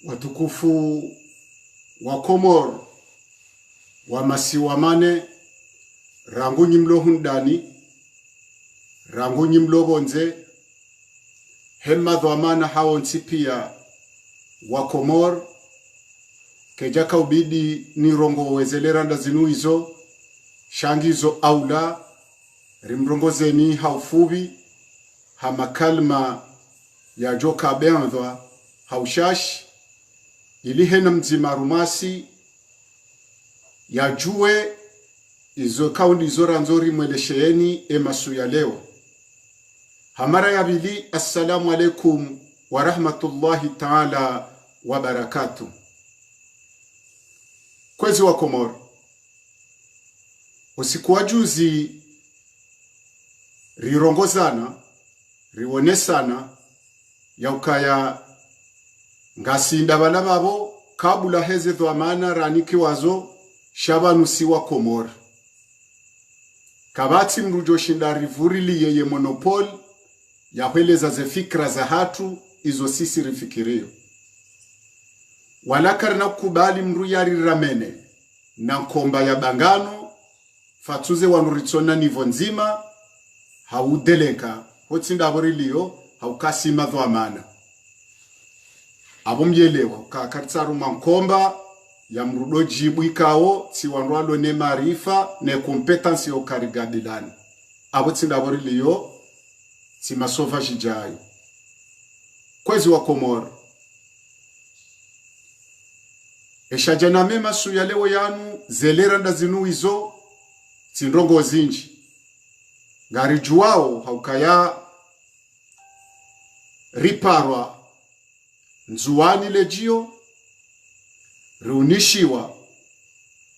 Watukufu wa Komoro wa masiwa mane, rangu nyimlo hundani, rangu nyimlo bonze, hemma dhwamana hao nsipia wa Komoro, kejaka ubidi ni rongo wezeleranda zinuizo, shangizo aula, rimrongo zeni haufubi, hamakalma ya joka beandwa, haushash, ilihena mzima rumasi ya juwe izo kaundi zora nzori mwelesheeni emasu ya leo. Hamara ya bili, assalamu alaikum wa rahmatullahi ta'ala wa barakatuh. Kwezi wa Komoro, usiku wa juzi rirongozana, riwonesana ya ukaya ngasinda bala babo kabula heze dhwamana raniki wazo shabanusi wa Komoro. Kabati mrujo shinda rivurili yeye monopoli ya hueleza ze fikra za hatu izo sisi rifikirio. Walakar na kubali mru yari ramene na nkomba ya bangano fatuze wanuritsona nivo nzima haudelenka hotsinda aborilio haukasima dhwamana. Abumyelewa kakartsaru mankomba ya mrudo jibu ikao tiwanwalo ne marifa ne kompetansi yo karigadilani. Abutsinda borilio timasova jijayo. Kwezi wa Komoro, eshajana mema suya leo yanu zeleranda zinu izo tindrongo zinji. Ngari juao haukaya riparwa nzuwani lejio runishiwa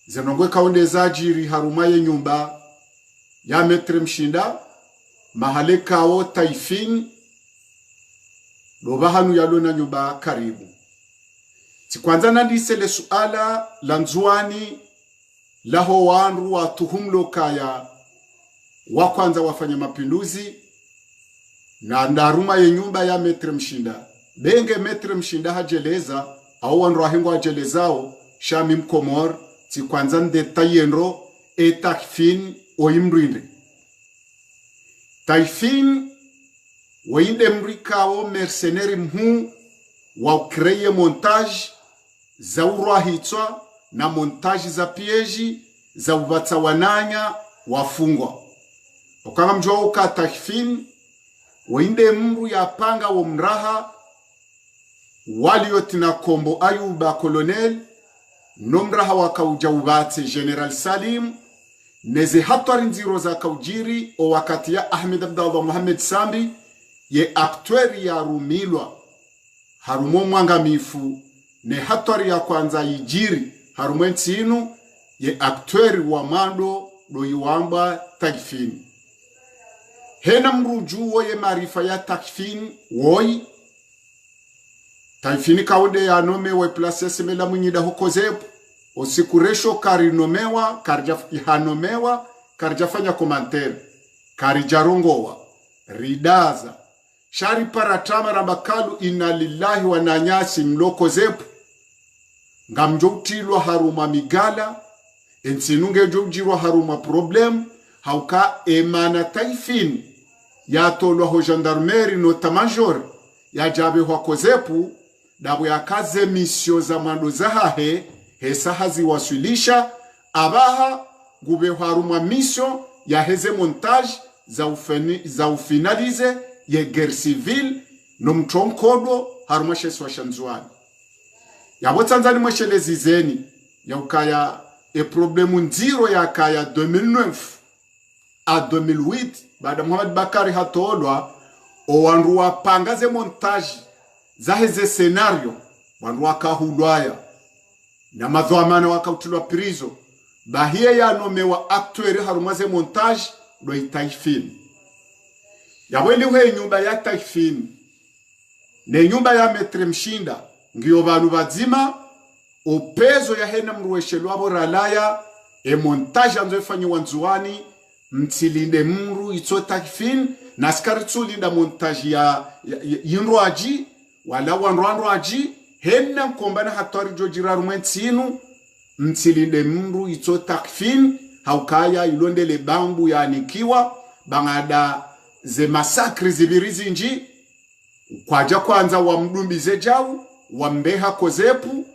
zenongwe kaunde zajiri harumaye nyumba ya metre mshinda mahale kao taifin lobahanu yalona nyumba karibu. Tikwanza nandisele suala la nzuwani laho wanru wa tuhumlo kaya wakwanza wafanya mapinduzi na ndaruma ye nyumba ya metre mshinda. Benge metre mshinda hajeleza au wanru wahengo hajelezao shami mkomor tikwanza ndeta yenro etakfin oimrinde. Taifin wainde mrikao mercenari mhu wa ukreye montage za urwahitwa na montage za pieji za ubatsa wananya wafungwa. Okanga mjua uka taifin wainde mru ya panga wa mraha waliotina kombo ayuba kolonel nomraha wakauja ubate General Salim neze hatwari nziro za kaujiri o wakati ya Ahmed Abdallah Muhammad Sambi ye aktueri ya rumilwa harumo mwangamifu ne hatwari ya kwanza yijiri harumo ntinu ye aktueri wa mando do yuamba takfini. Hena mrujuo ye marifa ya takfini woi taifini kaude ya nome we plase semela mwinyida huko zepu osikuresho karinomewa karjafihanomewa karjafanya komantere karijarongowa ridaza shari paratama rambakalu inna lillahi wa nanyasi mloko zepu ngamjoutilwa haruma migala ensinunge joujirwa haruma problem hauka emana taifini ya tolwa ho gendarmeri nota major ya jabe hwako zepu dabu ya kaze misio za mando zahahe hesa hazi wasilisha abaha gube haruma misio ya heze montage za ufinalize ye guerre civile no mtronkodo haruma shesu wa shanzuani. Yabo Tanzania mweshelezi zeni ya ukaya problemu nziro ya kaya 2009 a 2008 baada Muhammad Bakari hatolwa o wanru wapangaze montage za heze scenario wanru wakahulwaya na madhamana wakautulwa prizo bahia ya nomewa actueri harumaze montage do itaifin yaweli we nyumba ya taifin ne nyumba ya metre mshinda ngiyo bantu bazima upezo ya hena mruweshelo abo ralaya montage anzo ifanywa nzuani mtsilinde mru itso taifin na skari tsulinda montage ya yinroaji wala wanroaji hena mkombana hatwari jojira rumwentinu mtsilinde mru itso takfin haukaya ilondele bambu ya nikiwa bangada ze masakri zibirizi nji kwaja kwanza wa mdumbize jau wa mbeha kozepu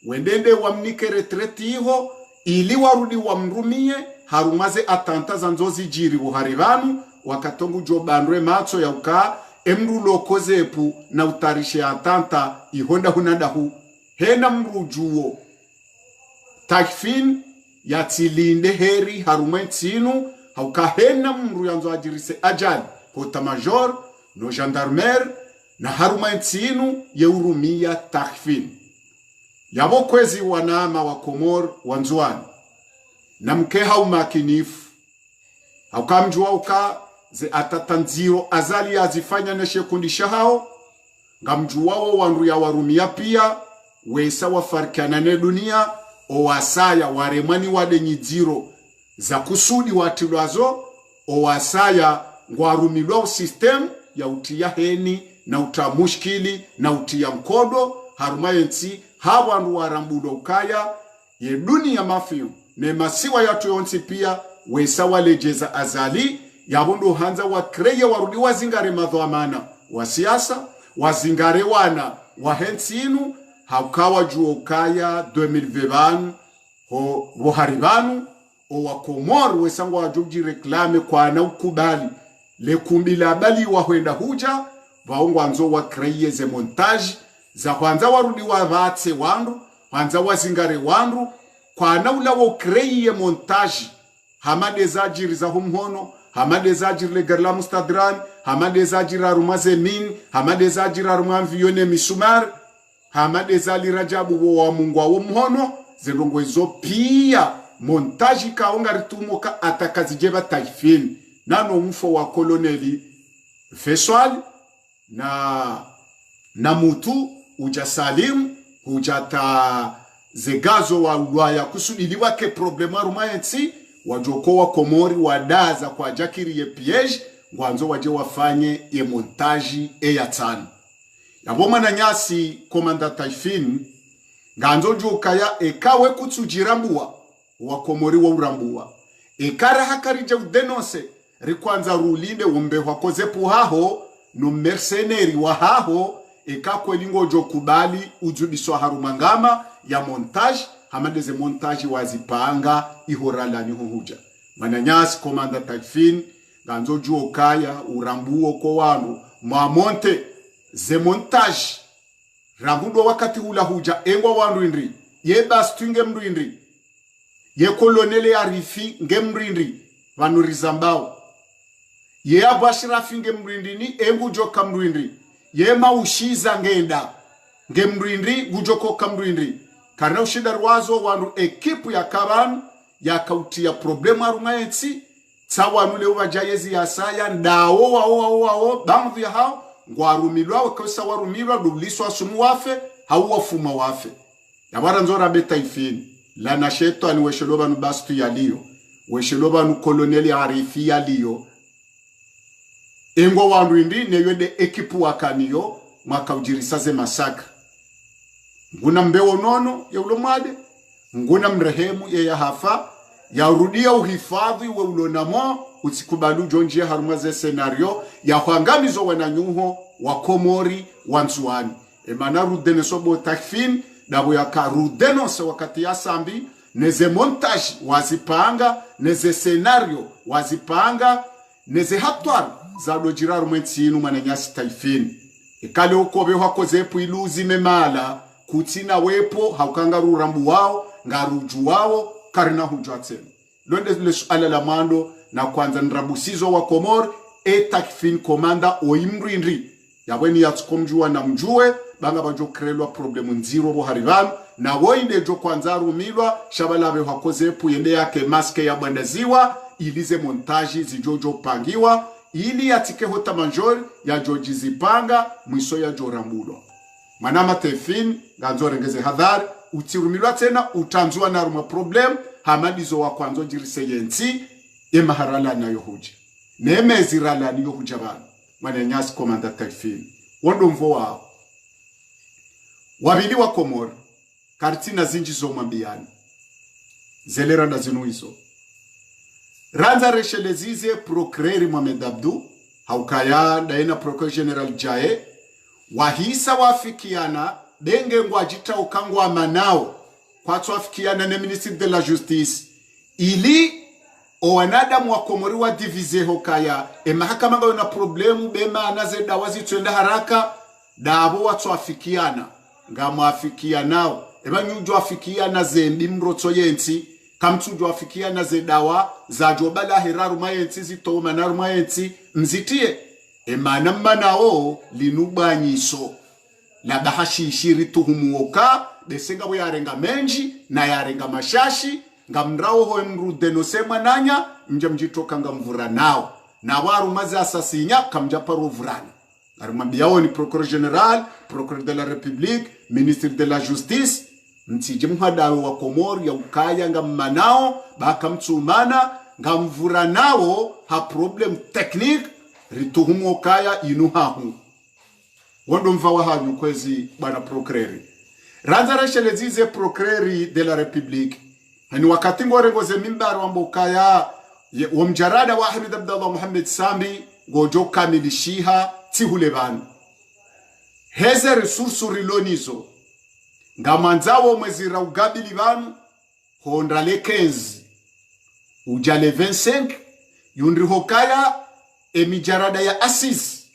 wendende wa mnike retreti iho ili warudi wa mrumie harumaze atanta za nzozi jiri buharibanu wakatongu jo bandwe matso ya uka emru lokozepu na utarishe atanta ihonda hunadahu hena mrujuo takfin ya tilinde heri harumwentinu hauka hena mru yanzo ajirise ajali kota major no gendarmerie na harumwentinu yeurumia takfin yabo kwezi wanama wa Komor wanzuani na mkeha umakinifu hauka mjua uka ze atatanziro azali azifanya neshe kundisha hao ngamjuwao wanru ya warumia pia wesa wafarikana ne dunia owasaya waremani wade nyiziro za kusudi watilwazo owasaya ngwarumilwa system ya utia heni na utamushkili na utia mkodo harumayensi hawanru warambudo ukaya ye dunia mafiu ne masiwa yatu yonsi pia wesa walejeza azali yabondo hanza wa kreye warudi wazingare madhamana wa siasa wazingare wana wa hensinu haukawa juo kaya 2020 ho buharibanu o wa Komor wesango wajuji reklame kwa na ukubali le kumbila bali wa huenda huja waongo anzo wa kreye ze montage za kwanza warudi wa vatse wandu kwanza wazingare wandu kwa na ula wa kreye montage hamade zajiri za humhono hamade zajiri le garla mustadran hamade zajiri arumaze min hamade zajiri arumamvione misumar hamade zali rajabu wa mungu wa mhono zelongo izo pia montage kaonga ritumoka atakazijeba taifini nano mfo wa koloneli Feswal na mutu uja Salim ujata zegazo wa ulwaya kusudiliwa ke problema rumayensi wajoko wa Komori wadaza kwa jakiri ye piege ngwanzo waje wafanye ye montage ya tani yaboma na nyasi komanda taifin nganzo jukaya ekawe kutsujirambua wa Komori wa urambua ekara hakarije udenose rikwanza rulinde umbe wakoze puhaho no mercenary wa haho ekakwelingo jo kubali ujudiswa harumangama ya montage hamadeze montage wazipanga ihorala ni huja mananyasi komanda taifin nganzo jukaya urambuo ko wanu mamonte ze montage rambudo wakati hula huja engwa wandu indri ye bastunge mdu indri ye kolonele arifi ngemrindri vanu rizambao ye abashirafi ngemrindini engu joka mrindri ye maushiza ngenda ngemrindri gujoko kamrindri karna ushida rwazo wandu ekipu ya kaban ya kautia problema arungayensi tsawa nule ubajayezi ya saya ndawo wao bamvu ya hao ngwarumilwa wakosa warumilwa duliswa sumu wafe hau wafuma wafe yabara nzora beta ifini la na shetani wesheloba nubastu yaliyo wesheloba nu koloneli arifi yaliyo engwa wandu indi neyode ekipu wakaniyo mwaka ujirisaze masaka nguna mbeo nono ya ulomade nguna mrehemu ya hafa ya urudia uhifadhi we ulonamo utikubalu jonjia harumaze senario ya huangamizo wananyuho wa Komori wanzuani emana rudene sobo takfin dabo ya karudeno se wakati ya sambi neze montage wazipanga neze scenario wazipanga neze hatwar za dojiraru mwentinu mananyasi taifin ekale ukobe wakozepu iluzi memala kutina wepo haukanga rurambu wao ngaruju wao karina hujwatsenu londe le suala la mando na kwanza nrabusizo wa Komor takfin komanda oimrindri yabweni yatukomjua na mjue banga bajo krelwa problemu nziro bo harivan na woinde jo kwanza rumilwa shabalabe hakoze puyende yake maske ya bandaziwa ilize montaji zijojo pangiwa ili atike hota manjori ya joji zipanga mwiso ya jorambulo manama tefin ganzorengeze hadhari utirumilwa tena utanzua na ruma problem hamadizo wa kwanzo jirise yenti emaharala na yohuji neme zirala ni yohuja bana manyanyasi komanda tefin wondo mvo wao wabili wa Komoro kartina zinji zo mambiani zelera na zinu hizo ranza reshelezize procureur Mohamed Abdou haukaya daina procureur general Jae wahisa wafikiana benge ngwajita ukangwa manao kwa tuafikiana na ministre de la justice ili owanadamu wa Komori wa divize hokaya mahakama ngayo na problemu bema anaze dawazi tuenda haraka dabo watu afikiana ngama afikianao nyujo afikiana zembi mroto yenti kamtujo afikiana zedawa za jobala heraru mayenti zitoma naru mayenti mzitie manao linubanyiso la bahashi shiri tuhumuoka desenga bo yarenga menji na yarenga mashashi ngamrao ho mrude no sema nanya nje mjitoka ngamvura nao na waru mazi asasinya kamjaparo vurana arimambiao ni procureur general procureur de la république ministre de la justice mtije mhadawe wa Komoro ya ukaya ngammanao bakamtsumana ngamvura nao ha problem technique rituhumo kaya inuhahu wondo mvawa hanyu kwezi bana procureur ranza reshelezize procureur de la république hani wakati ngorengoze mimbari wambokaya wamjarada wa Ahmed Abdallah Muhammad Sambi gojo kamilishiha tihule banu heze resursu rilonizo ngamanzawo mwezira ugabili banu honda le 15 ujale 25 yundri hokaya emijarada ya Asis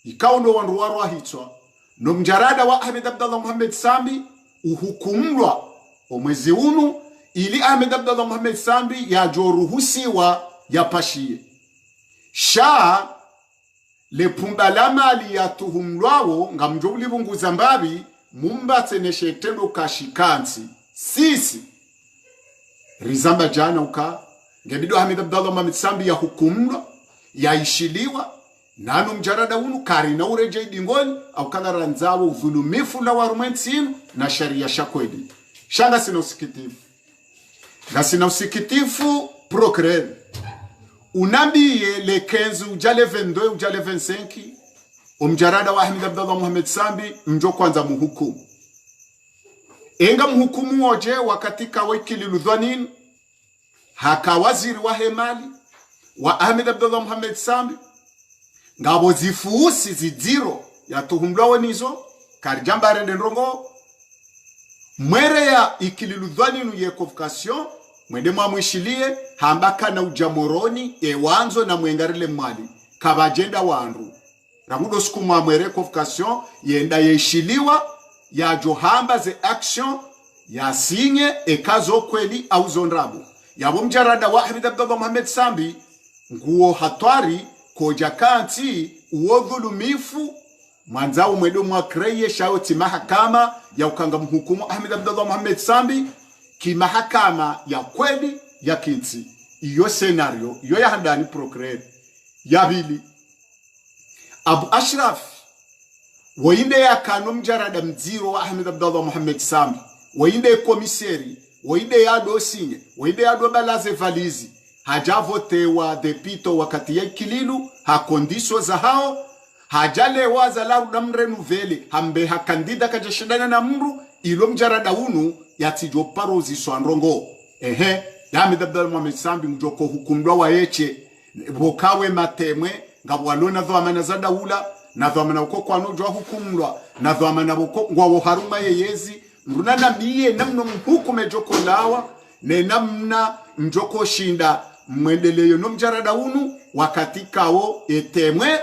ikaundo wanruwaru ahitwa no mjarada wa Ahmed Abdallah Muhammad Sambi uhukumlwa omwezi unu ili Ahmed Abdallah Muhammad Sambi ya joruhusiwa ya pashie sha le pumbalama aliyatuhumlwawo ngamjobuli bunguza mbabi mumba teneshe tendo kashikansi sisi rizamba jana uka ngebido Ahmed Abdallah Muhammad Sambi ya hukumlwa ya ishiliwa nanu mjarada unu karina ureje idingoni au kana ranzawo udhulumifu la warumensinu na sharia shakwedi shanga sina usikitifu na sina usikitifu procureur unambiye le 15 ujale 22 ujale 25 umjarada wa Ahmed Abdallah Muhammad Sambi mjo kwanza muhukumu enga mhukumu oje wakati kawekili ludhanin haka waziri wa hemali wa Ahmed Abdallah Muhammad Sambi ngabo zifuusi zidiro ya tuhumlawo nizo karijamba rende ndongo mwere ya ikililudhaninu ye convocation mwende mwamwishilie hambaka na ujamoroni ewanzo na mwengarile mwali kabajenda wandu ramudo siku mwamwere convocation yenda yeshiliwa ya johamba ze action ya sinye ekazo kweli au zonrabu yabo mjarada wa Ahmed Abdallah Muhammad Sambi nguo hatwari koja kanti uodhulumifu mwanzao mwedo mwakreye shauti mahakama ya ukanga mhukumu Ahmed Abdallah Muhammad Sambi ki mahakama ya kweli ya kinti iyo scenario iyo ya handani procureur ya bili Abu Ashraf wainde ya kano mjarada mziro wa Ahmed Abdallah Muhammad Sambi wainde komiseri wainde ya dosinye wainde ya do balaze valizi hajavote wa depito wakati ya kililu hakondiso za hao hajale waza la damrenu vele hambe hakandida kajashindana na mru ilo mjarada unu yatijo parozi swandrongo ya Ahmed Abdallah Muhammad Sambi mjoko hukumdwa wa eche bokawe matemwe ngabwalona dhamana za daula na dhamana uko kwa nojwa hukumdwa na dhamana uko ngwa haruma yeyezi mrunana miye namno mhukume joko lawa ne namna mjoko shinda mwendeleyo no mjarada unu wakati kao etemwe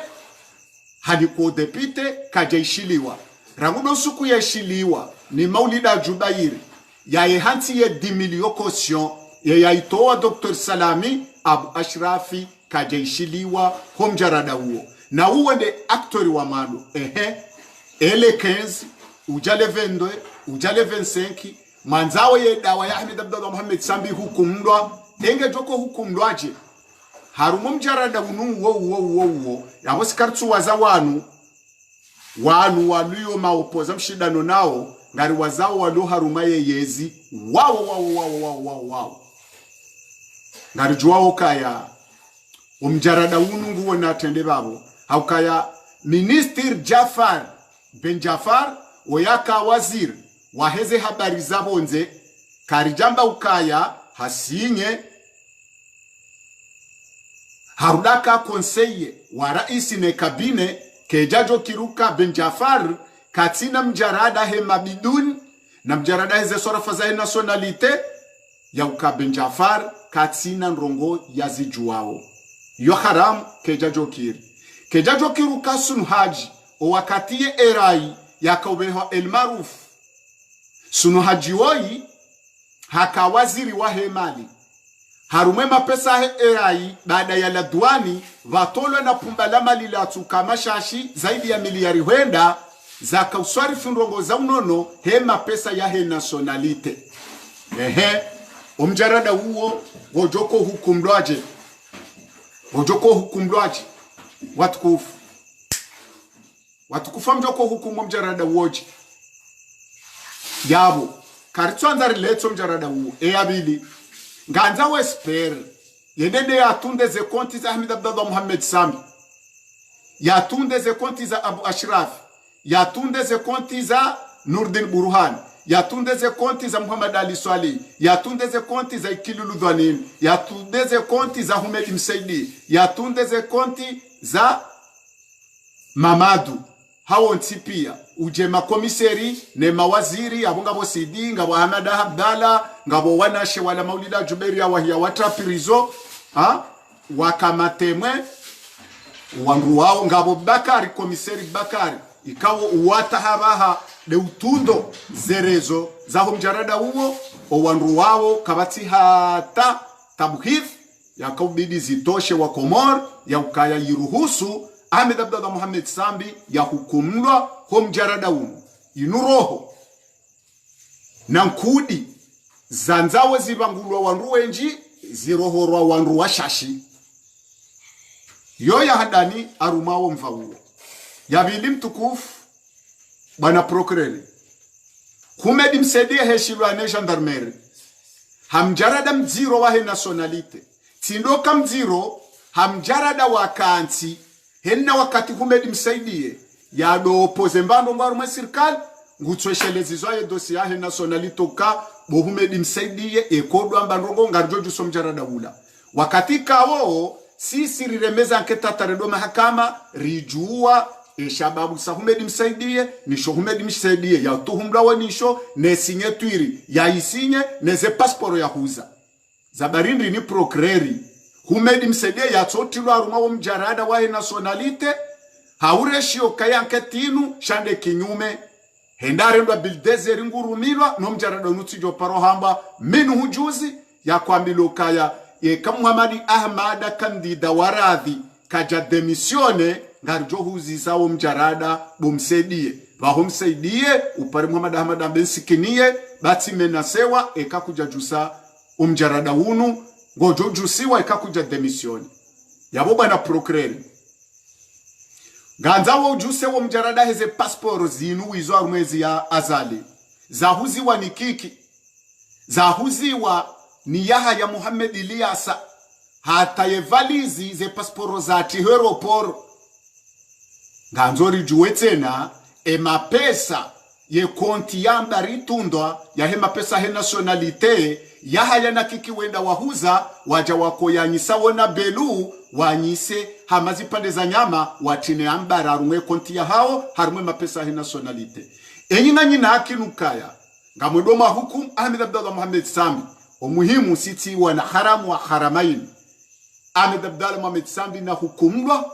hadiko depite kajaishiliwa rangudo suku yashiliwa ni Maulida Jubairi ya yehanti ye 10 million caution ya yaitoa Dr. Salami Abu Ashrafi kajaishiliwa homjarada huo na uwe de aktori wa mado ele 15 ujale 22 ujale 25 manzao ye dawa ya Ahmed Abdallah Muhammad Sambi hukumndwa enge joko hukumndwaje harumo mjarada unu wo yabo sikartsu waza wanu waluyo maopoza mshidano nao ngari wazao walo haruma yezi wow ngari juwao kaya umjarada unu nguwe na tende babo haukaya Minister Jafar Ben Jafar oyaka wazir waheze habari zabonze karijamba ukaya hasinye harudaka konseye wa raisi ne kabine kejajo kiruka Ben Jafar katina mjarada he mabidun na mjarada heze sorafa za nationalite ya uka Ben Jafar katina nrongo yazijuao yo haram kejajo kiruka sunu haji o wakatie erai yakaubeho el maruf sunu haji woi haka waziri wa hemali harume mapesa he erai baada ya ladwani vatolo na pumbala mali la tukamashashi zaidi ya miliari huenda za kauswari fundongo za unono he mapesa ya he nationalite omjarada huo wojoko hukumdwaje watukufa mjoko hukumu mjarada uoji yabo karitwanza riletso mjarada huo abili nganza wesper yedende yatunde ze konti za Ahmed Abdallah Muhammad Sami yatunde ze konti za Abu Ashraf yatunde ze konti za Nurdin Burhan yatunde ze konti za Muhammad Ali Swali yatunde ze konti za Ikilulu Dhwanin yatunde ze konti za Humed Msaidi yatunde ze konti za Mamadu hao ntipia uje makomiseri ne mawaziri abunga bo CD ngabo Ahmad Abdalla ngabo wanashe wala Maulida Juberia wahia watrapirizo wakamatemwe wangu wao ngabo Bakari komiseri Bakari ikawo uwatahabaha de utundo zerezo zaho mjarada huo o wangu wao kabati hata tabuhif yakubidi zitoshe wa Komor ya ukaya yiruhusu Ahmed Abdallah Muhammad Sambi ya hukumlwa ho mjarada unu inuroho na nkudi zanzawe zibangulwa wanru wenji zirohorwa wanru washashi yo ya hadani arumawo mfawo ya vilim tukufu bana prokureli Humed Msaidi heshilwa ne gendarmerie hamjarada mziro wa he nationalite tindoka mziro hamjarada wakansi henna wakati Humed Msaidie ya do pose mbando mbaru mwa sirkali ngutweshelezi zwaye dosi ya he nationalite ka bo Humed Msaidie ekodwa mbandrongo ngarjoju somjarada ula wakati kawo sisi riremeza anketa taredo mahakama rijua eshababu sa Humed Msaidie nisho Humed Msaidie ya tuhumlawa nisho ne signaturi ya isinye neze passport ya huza zabarindi ni procureri Humed Msaidie ya tsotilwa rumawo mjarada wa nationalite haureshio kayanketinu shande kinyume hendare ndo bildezeri ngurumilwa no mjarada nutijo parohamba minu hujuzi ya kwambilo kaya ka Muhammad Ahmad kandida waradhi kaja demisione ngarjo huziza wo mjarada bomsaidie bahomsaidie upare Muhammad Ahmad bensikinie bati menasewa ekakuja jusa umjarada unu ngojo jusiwa ekakuja demisione yabo bana procureri ganza wo juse wo mjarada heze passport zinu wizo armezi ya azali zahuziwa nikiki zahuziwa ni Yahya Muhammad Ilyasa hata yevalizi ze pasporo za tiheropor nganzori juwetena mapesa ye konti yamba ritundwa ya he mapesa he nationalite Yahya na kiki wenda wahuza waja wako yanyisa wona belu wanyise hamazi pande za nyama watine ambara rumwe konti ya hao harumwe mapesa he nationalite enyinga nyina akinukaya ngamwedoma hukum Ahmed Abdallah Muhammad Sambi umuhimu siti wana haramu wa haramain Ahmed Abdallah Muhammad Sambi na hukumlwa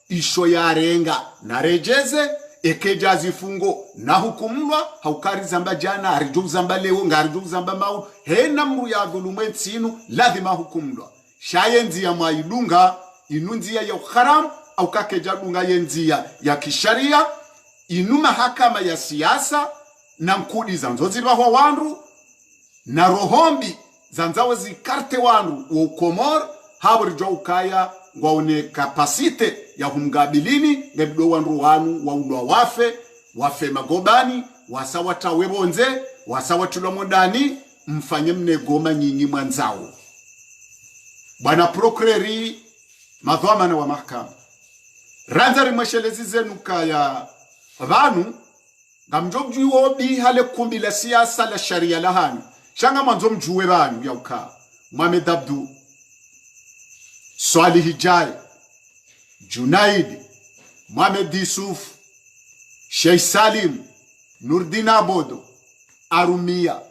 isho ya renga na rejeze ekeja zifungo na hukumlwa haukari zamba jana arijugu zamba leo ngarijugu zamba mau hena mru ya dhulume tsinu lazima hukumlwa shayenzi ya maidunga inunzia ya haram au kakeja dunga yenzia ya kisharia inu mahakama ya siasa na nkudi zanzo zibahwa wandu na rohombi zanzawe zikarte wandu wa ukomor habri ukaya ngwaone kapasite ya humgabilini ngebido wandu wanu wa ulwa wafe magobani wasawa tawebonze wasawa tulomondani mfanye mnegoma nyinyi mwanzao. Bwana prokureri madhamana wa mahakama ranzari mweshelezi zenu kaya vanu ngamjobjui wobi hale kumbi la siasa la sharia la hanu shanga mwanzo mjuwe vanu ya uka Mohamed Abdu, Swali Hijai, Junaid, Mohamed Yusuf, Sheikh Salim, Nurdin Abodo, Arumia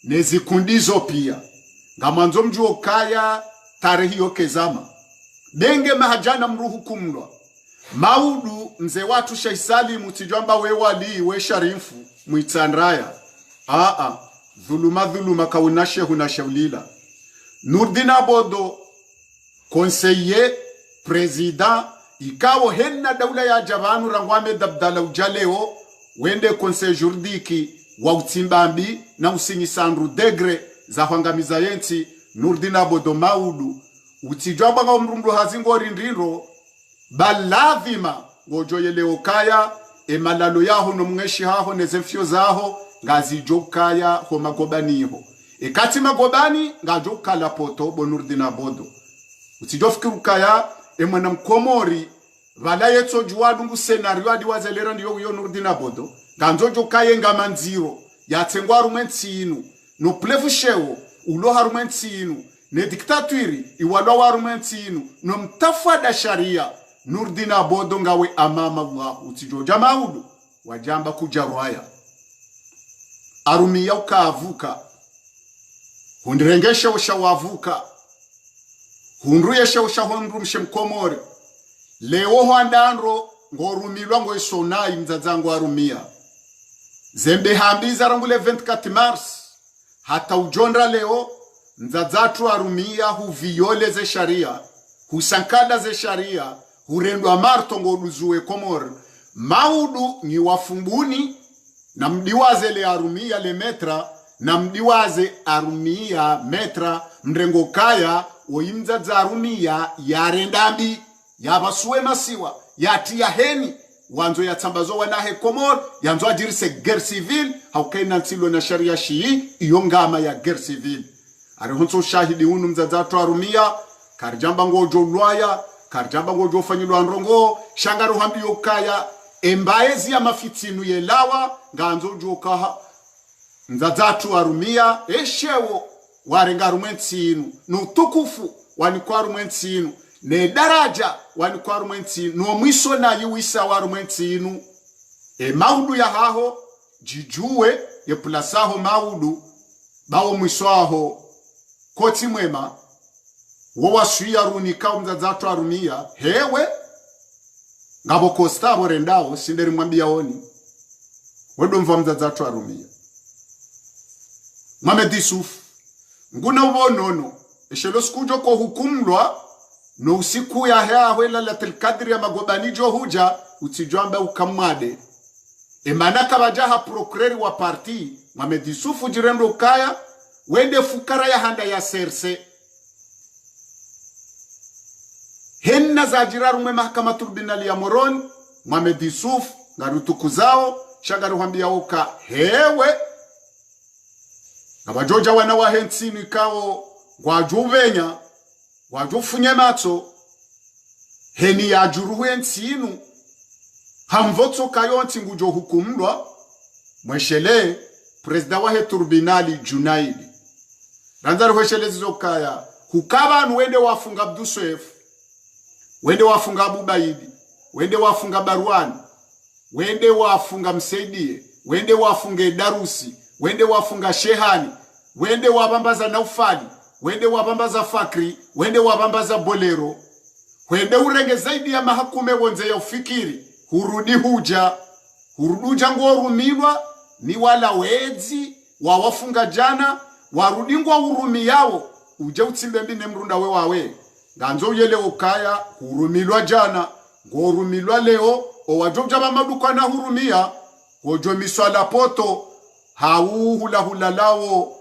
nezikundizo pia ngamanzo mjuo kaya tarehi yokezama benge mahajana mruhu kumlwa maudu mze watu Sheikh Salim utijamba we wali we sharifu muitsandraya dhuluma kaunashe hunashaulila Nurdin Abodo conseiller président ikawo henna daula ya jabanu rangwame dabdala ujaleo wende conseil juridique wa utimbambi na usinyisandru degre za hwangamiza yenti Nurdin Abodo maudu utijamba nga umrundu hazingori ndiro baladhima ngojoye leo kaya emalalo yaho no mweshi haho nezemfyo zaho ngazi jokaya ho magobaniho ekati magobani ngajokala poto bo Nurdin Abodo utijofikiru kaya emwana mkomori vala yetso juwadungu senario adi wazelera ndiyo yo Nurdin Abodo ganzojo kaye ngamanziro yatsengwa rumentinu no plefu shewo ulo harumentinu ne diktaturi iwalo warumentinu no mtafada sharia Nurdin Abodo ngawe amama Allah utijoja maudu wajamba kujarwaya arumia ukavuka hundirengesha ushawavuka hunruyesha ushahondru mshemkomori leo hwandandro ngorumilwa ngoisonai mzadzangu arumia zembe hambiza rangule 24 mars hata ujonra leo mzadzatu arumia huviole ze sharia husankada ze sharia hurendwa marto ngoduzuwe komori maudu ni wafumbuni na mdiwaze le arumia le metra na mdiwaze arumia metra mrengo kaya oimzadza arumia yarendambi yabasuwe masiwa yatia heni wanzo yatsambazo wanahe komor yanzo ajirise guerre civile haukaina nsilo na sharia shii iyongama ya guerre civile arihonso shahidi unu mzadzatu arumia karjamba ngojo lwaya karjamba ngojo fanyilwa nrongo shangaru hambi yokaya embaezi ya mafitinu yelawa nganzo joka mzadzatu arumia eshewo warenga rumwentinu nutukufu wanikwa rumwentinu ne daraja wanikwa rumwentinu no mwiso na yuwisa wa rumwentinu maudu ya haho jijue ye plasaho maudu bawo mwiso aho koti mwema wowa suya runika mzadzatu arumia hewe ngabo kosta borendao sinderi mwambia oni wedo mva mzadzatu arumia Mohamed Yusuf nguna ubonono eshelo skujo ko hukumlwa no usiku ya hawela la tilkadri ya magobani jo huja utijwamba ukamade emanaka bajaha procureur wa parti Mohamed Yusuf jirendo kaya wende fukara ya handa ya serse henna za jiraru mwe mahakama tribunali ya Moron Mohamed Yusuf ngarutukuzao shagaru hambia uka hewe abajoja wana wa hensinu ikawo gwajuvenya gwajufunye matso heni ya juruhu hensinu hamvotso kayonti ngujo hukumlwa mweshele presida wa tribunali Junaid ranzari mweshele zizokaya hukaba wende wafunga Abduswef wende wafunga Abubaidi wende wafunga Barwani wende wafunga Msaidie wende wafunga Darusi wende wafunga Shehani wende wabambaza Naufali wende wabambaza Fakri wende wabambaza Bolero wende urenge zaidi ya mahakume wonze ya ufikiri hurudi huja ngorumilwa ni wala wezi wawafunga jana warudi ngwa urumi yao uje utsimbe mbine mrunda we wawe nganzo yele ukaya hurumilwa jana ngorumilwa leo owajoja bamaduka na hurumia hojo miswala poto hula hula lao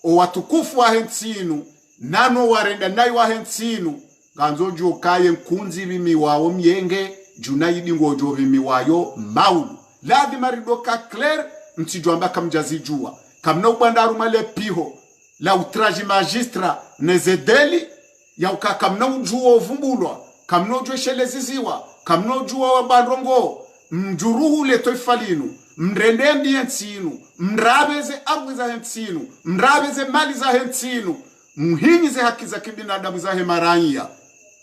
o watukufu wa hensinu nano warenda nai wa hensinu ganzo jo kaye nkunzi bimi wao myenge junaidi ngojo bimi wayo maulu ladi maridoka clair mtijwamba kamjazijua kamna ubandaru male piho la utraji magistra nezedeli ya ukakamna ujuo vumbulwa kamna ujuo sheleziziwa kamna ujuo wabandrongo mjuruhu leto ifalinu mrende mbiensinu mrabeze ardhi za hensinu mrabeze mali za hensinu mhinyize haki za kibinadamu za hemaranya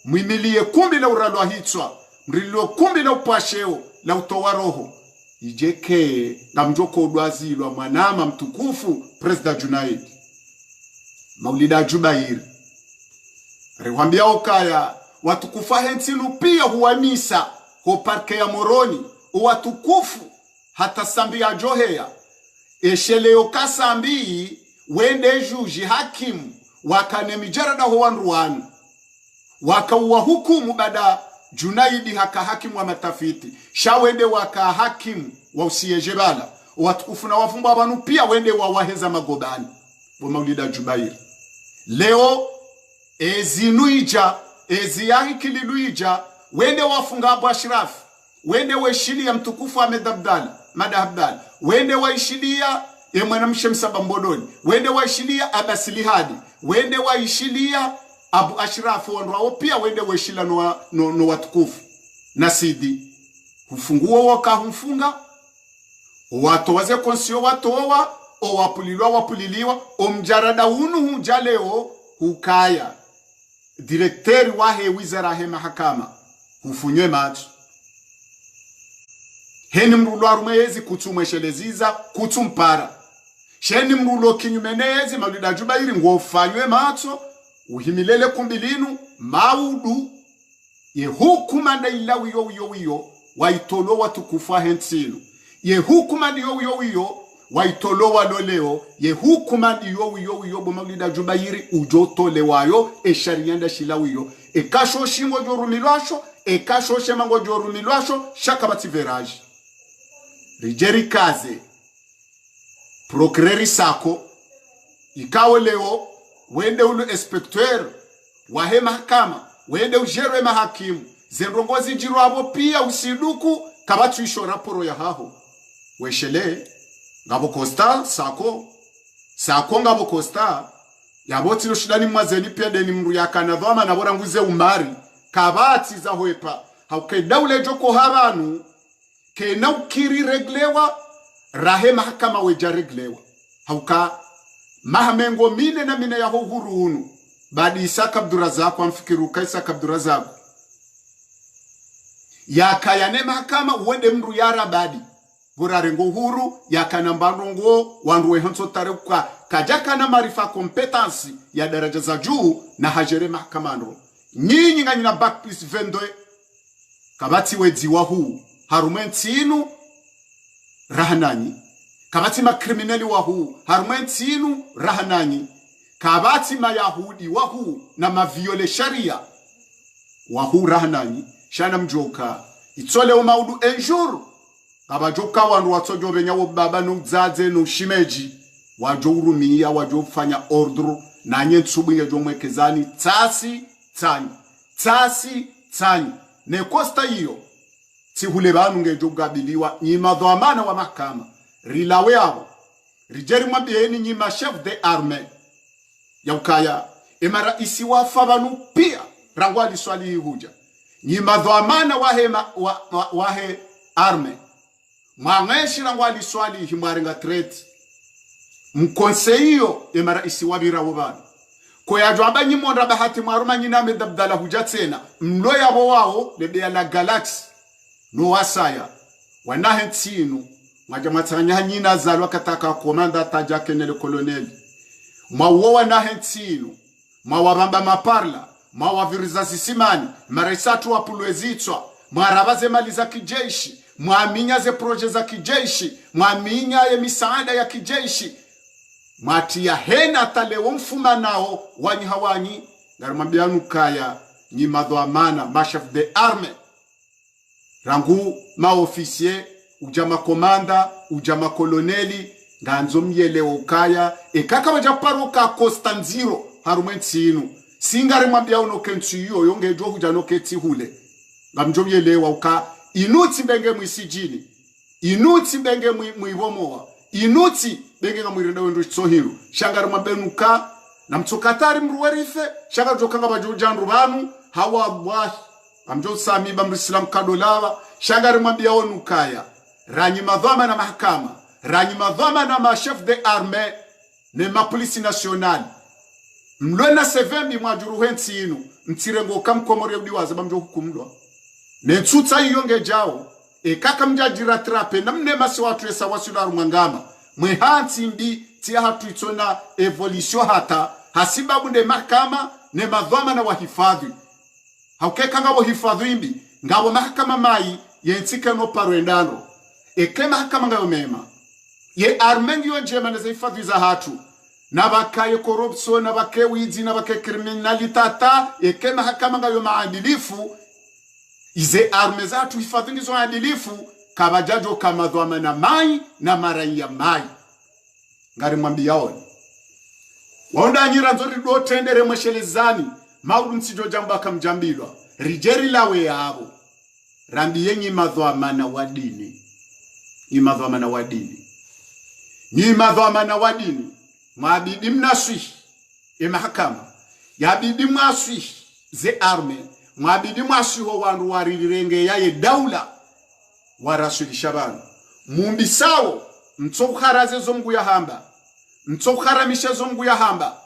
mwimilie kumbi la uralwa hitswa mrilio kumbi la upasheo la utowa roho ijeke na mjoko udwazilwa mwanama mtukufu President Junaid Maulida Jubair rewambia okaya watukufa hensinu pia huwamisa ho parke ya Moroni watukufu hata sambi ya johea esheleo kasambi wende juji hakimu wakane mijarada huwanruanu waka hukumu bada Junaidi haka hakimu wa matafiti shawende waka hakimu wa usiyejebala watukufu na wafumba wanu pia wende wawaheza magobani wa Maulida Jubair leo ezinuija eziyahikililuija wende wafunga Abu Ashraf wende waishilia mtukufu Ahmed Abdal wende waishilia mwanamshe Msaba Mbodoni wende waishilia Abasilihadi wende waishilia Abu Ashraf wanrao pia wende waishilia no watukufu nasidi hufunguo waka humfunga watu waze konsio watowa o wapuliliwa o mjarada unu hujaleo hukaya direkteri wahe wizara he mahakama hufunywe macho heni mrulo arumeyezi kutumwesheleziza kutumpara sheni mrulo kinyumenezi Maulida Jubair ngofanywe macho uhimilele kumbilinu maudu ye hukuma na ilawi yo waitolo watukufa hensinu ye hukuma ni yo waitolo waloleo ye hukuma ni yo bo Maulida Jubair ujotole wayo esharianda shilawiyo ekasho shingo jorumilwasho ekasho shemango jorumilwasho shakabati veraji rijeri kaze procureur sako ikawe leo wende ulu inspecteur wahe mahakama wende ujerwe mahakimu zendrongozi jirwabo pia usiduku kabatu isho raporo ya haho weshele ngabo costa sako ngabo costa yaboti no shidani mwazeni pia deni mru yakana dhama na bora nguze umari kabati za hoepa haukedaule joko habanu kena ukiri reglewa rahe mahakama weja reglewa hauka mahamengo mine na mine ya hurunu badi Isaka Abdurazak wamfikiruka Isaka Abdurazak yakayane mahakama uwende mru yara badi burarengo huru yakanambarongo wanruwe hanso tarekuka kajaka na marifa kompetansi ya daraja za juu na hajere mahakamano nyinyi nganyina back please vendwe kabati wedi wahu harumentinu rahanani kabati makriminali wahu harumentinu rahanani kabati mayahudi wahu na maviole sharia wahu rahanani shana mjoka itole umaudu enjuru kabajoka wandu watsojo benyawo baba nugzaze no shimeji wajo urumia wajo fanya ordru na nyentsubu ngejo mwekezani tsani ne kosta hiyo tihule banu ngejo gabiliwa nyima dhamana wa mahakama rilawe abo rijeri mwabieni nyima chef de armée ya ukaya emara isi wafabanu pia rangwali swali huja nyima dhamana wahe armée mwangeshi rangwali swali himwarenga treti mkonseyo emara isi wabira wabanu kwa ya jwamba nyimonda bahati maruma nyina medabdala hujatsena mlo yabo wao lebe ya la galaxy no wasaya wanahetsinu majamatanya nyina zalwa kataka komanda taja kenele koloneli mawo wanahetsinu mawabamba maparla mawaviriza sisimani maresatu wapulwezitswa mwarabaze mali za kijeshi mwaminya ze proje za kijeshi mwaminya ye misaada ya kijeshi mati ya hena talewo mfuma nao wanyi hawanyi ngarumabianu kaya nyima dhamana mashaf de arme rangu maofisier ujama komanda ujama koloneli nganzo myelewa ukaya ekaka wajaparuka Costanziro harumwentinu singare mwambia uno kentsiyo yongejo hujano ketihule ngamjo myelewa uka inuti benge mwisijini inuti benge mwibomoa inuti benge ngamwirenda wendo tsohiru shangare mwabenuka na mtsokatari mruwerife shangare jokanga bajojanru banu hawa Allah amjo sami bamrislam kadolawa shangare mwambia onukaya ranyi madhama na mahakama ranyi madhama na ma chef de armée ne ma police nationale mlona sevembi mwajuruhensi inu mtirengo kamkomore udiwaza bamjo hukumlwa ne tsutsa yonge jao kaka mjajira trape namne masi watu esa wasularu mwangama mwe hansi mbi tia hatu itona evolution hata hasibabu ne mahakama ne madhama na wahifadhi haukeka ngabo hifadhi imbi ngabo mahakama mai yentsika no parwendano eke mahakama ngayo mema ye armengi yonjema na hifadhi za hatu na bakaye corruption na bake wizi na bake criminalitata eke mahakama ngayo maadilifu ize arme za hatu hifadhi ndizo maadilifu kabajajo kama dhwama na mai na marai ya mai ngari mwambia oni waonda nyira nzori do tendere mweshelezani maudu nsijo jamba kamjambilwa rijeri lawe yabo rambi yenyi madhwamana wadini ni madhwamana wadini ni madhwamana wadini mabidi mnaswi mahakama yabidi mwaswi ze arme mabidi mwaswi ho wandu warirenge yaye daula warasuli shabana mumbi sawo mtsokharaze zongu ya hamba mtsokharamisha zongu ya hamba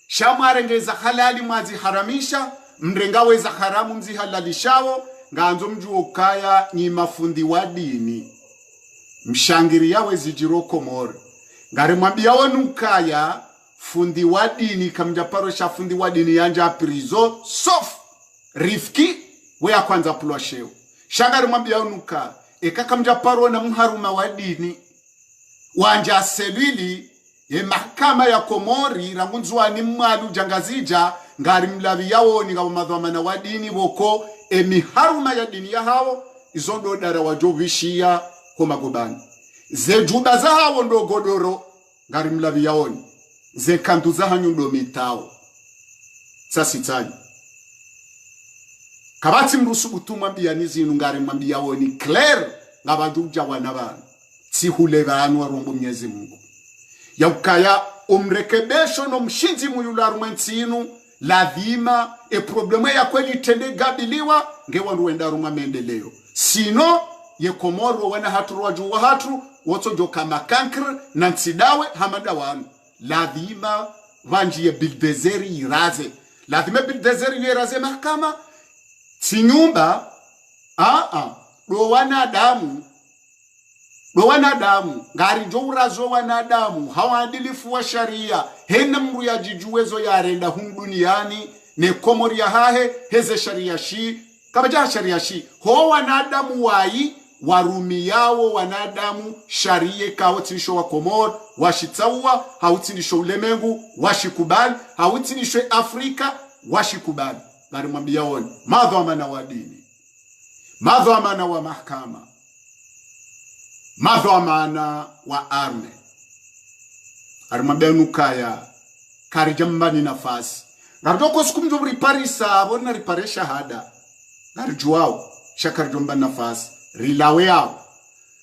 shamwarengeza halali mwazi haramisha mrengawe za haramu mzi halalishawo nganzo mjuo kaya ni mafundi wa dini mshangiri yawe zijiro komore ngari mwambia wonu kaya fundi wa dini kamjaparo sha fundi wa dini yanja prizo sof rifki we ya kwanza pulwa sheo shangari mwambia wonu kaya kaka mjaparo na mharuma wa dini wanja selili ye mahakama ya Komori rangunzwa ni mwalu jangazija ngari mlavi yao ni ngabo madhwamana wa dini boko miharuma ya dini ya hao izondo dara wajovishia koma gobani ze juba za hao ndo godoro ngari mlavi yao ni ze kantu za hanyu ndo mitao sasitani kabati mrusu butumwa mbiyanizi ngari mwambia yao ni clair ngabajuja wanabana si hule vanu wa rombo Mwenyezi Mungu yaukaya umrekebesho no mshinzi muyularu mwentinu ladhima probleme ya kweli tende gabiliwa ngewa nduendaru maendeleo sino ye Komoro wana hatu wajuwa hatu woto joka makankr na nsidawe hamada wanu ladhima vanji ye bildezeri iraze ladhima bildezeri iraze mahakama sinyumba do wanadamu ngari jourazo wanadamu hawadilifu wa sharia hena mru ya jijuwezo ya renda duniani ne Komori ya hahe heze sharia shi kabaja sharia shi ho wanadamu wai warumi yao wanadamu sharia kaotinisho wa Komoro washitawa hautinisho ulemengu washikubali hautinisho Afrika washikubali ngari mwambia woni madhwamana wa dini madhwamana wa mahakama madhwamana wa arme arimabenu kaya karijambani nafasi ngarjoko sikumjo riparisa abona ripare shahada ngarjuao shakarijambani nafasi rilawe yao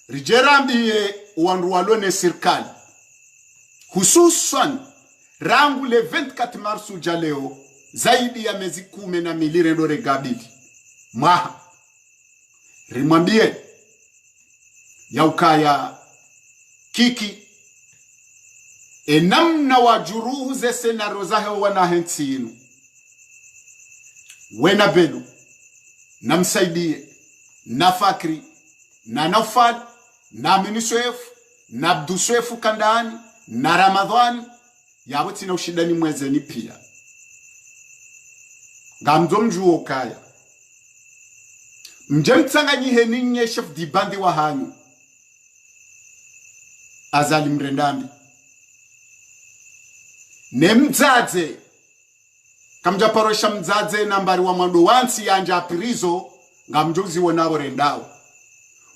rijerambiye wandu walone serikali hususan rangu le 24 marsu jaleo zaidi ya mezi 10 na milire dore gabili maha rimwambie yaukaya kiki namna wajuruhu ze senaro zahe wana hensinu wena belu na msaidie na Fakri na Nafad na Miniswefu na Abduswefu Kandani na Ramadhani yabuti na ushidani mwezeni pia ngamzo mjuo kaya mjemtsanganyihe ninye chef dibandi wa hanyu azali mrendambi nemdzadze kamjaparosha mdzadze nambari wa mwando wansi yanja apirizo ngamjozi wonabo rendao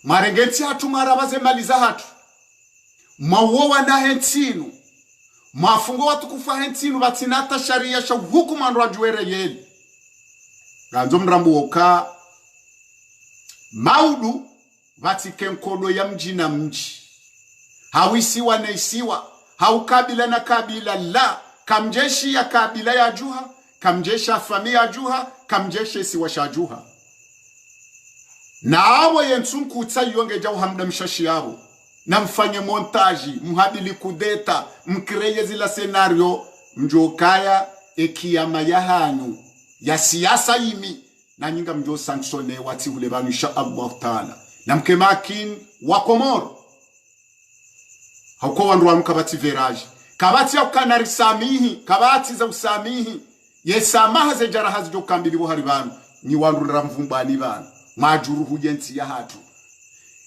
marengeti hatu marabaze maliza hatu mawowa na hentinu mafungo watukufa hentinu batinata sharia sha hukuma nrajuere yeli ganzo mrambu woka maudu batike nkodo ya mji na mji hawisiwa na isiwa haukabila na kabila la kamjeshi ya kabila ya juha kamjeshi ya familia ya juha kamjeshi isiwa sha juha na awo yensunku utsayonge jau hamda mshashi yabo na mfanye montaji mhabili kudeta mkreye zila senario mjokaya ekiyama ya hanyu ya siyasa imi na nyinga mjo sanctione wati hulebanu insha Allah taala na mkemakin wa Komoro hauko wandu wanu kabati veraji kabati ya ukanari samihi kabati za usamihi yesamaha ze jarahazi jo kambili buhari banu ni wandu ramvumbani banu majuruhu jenti ya hatu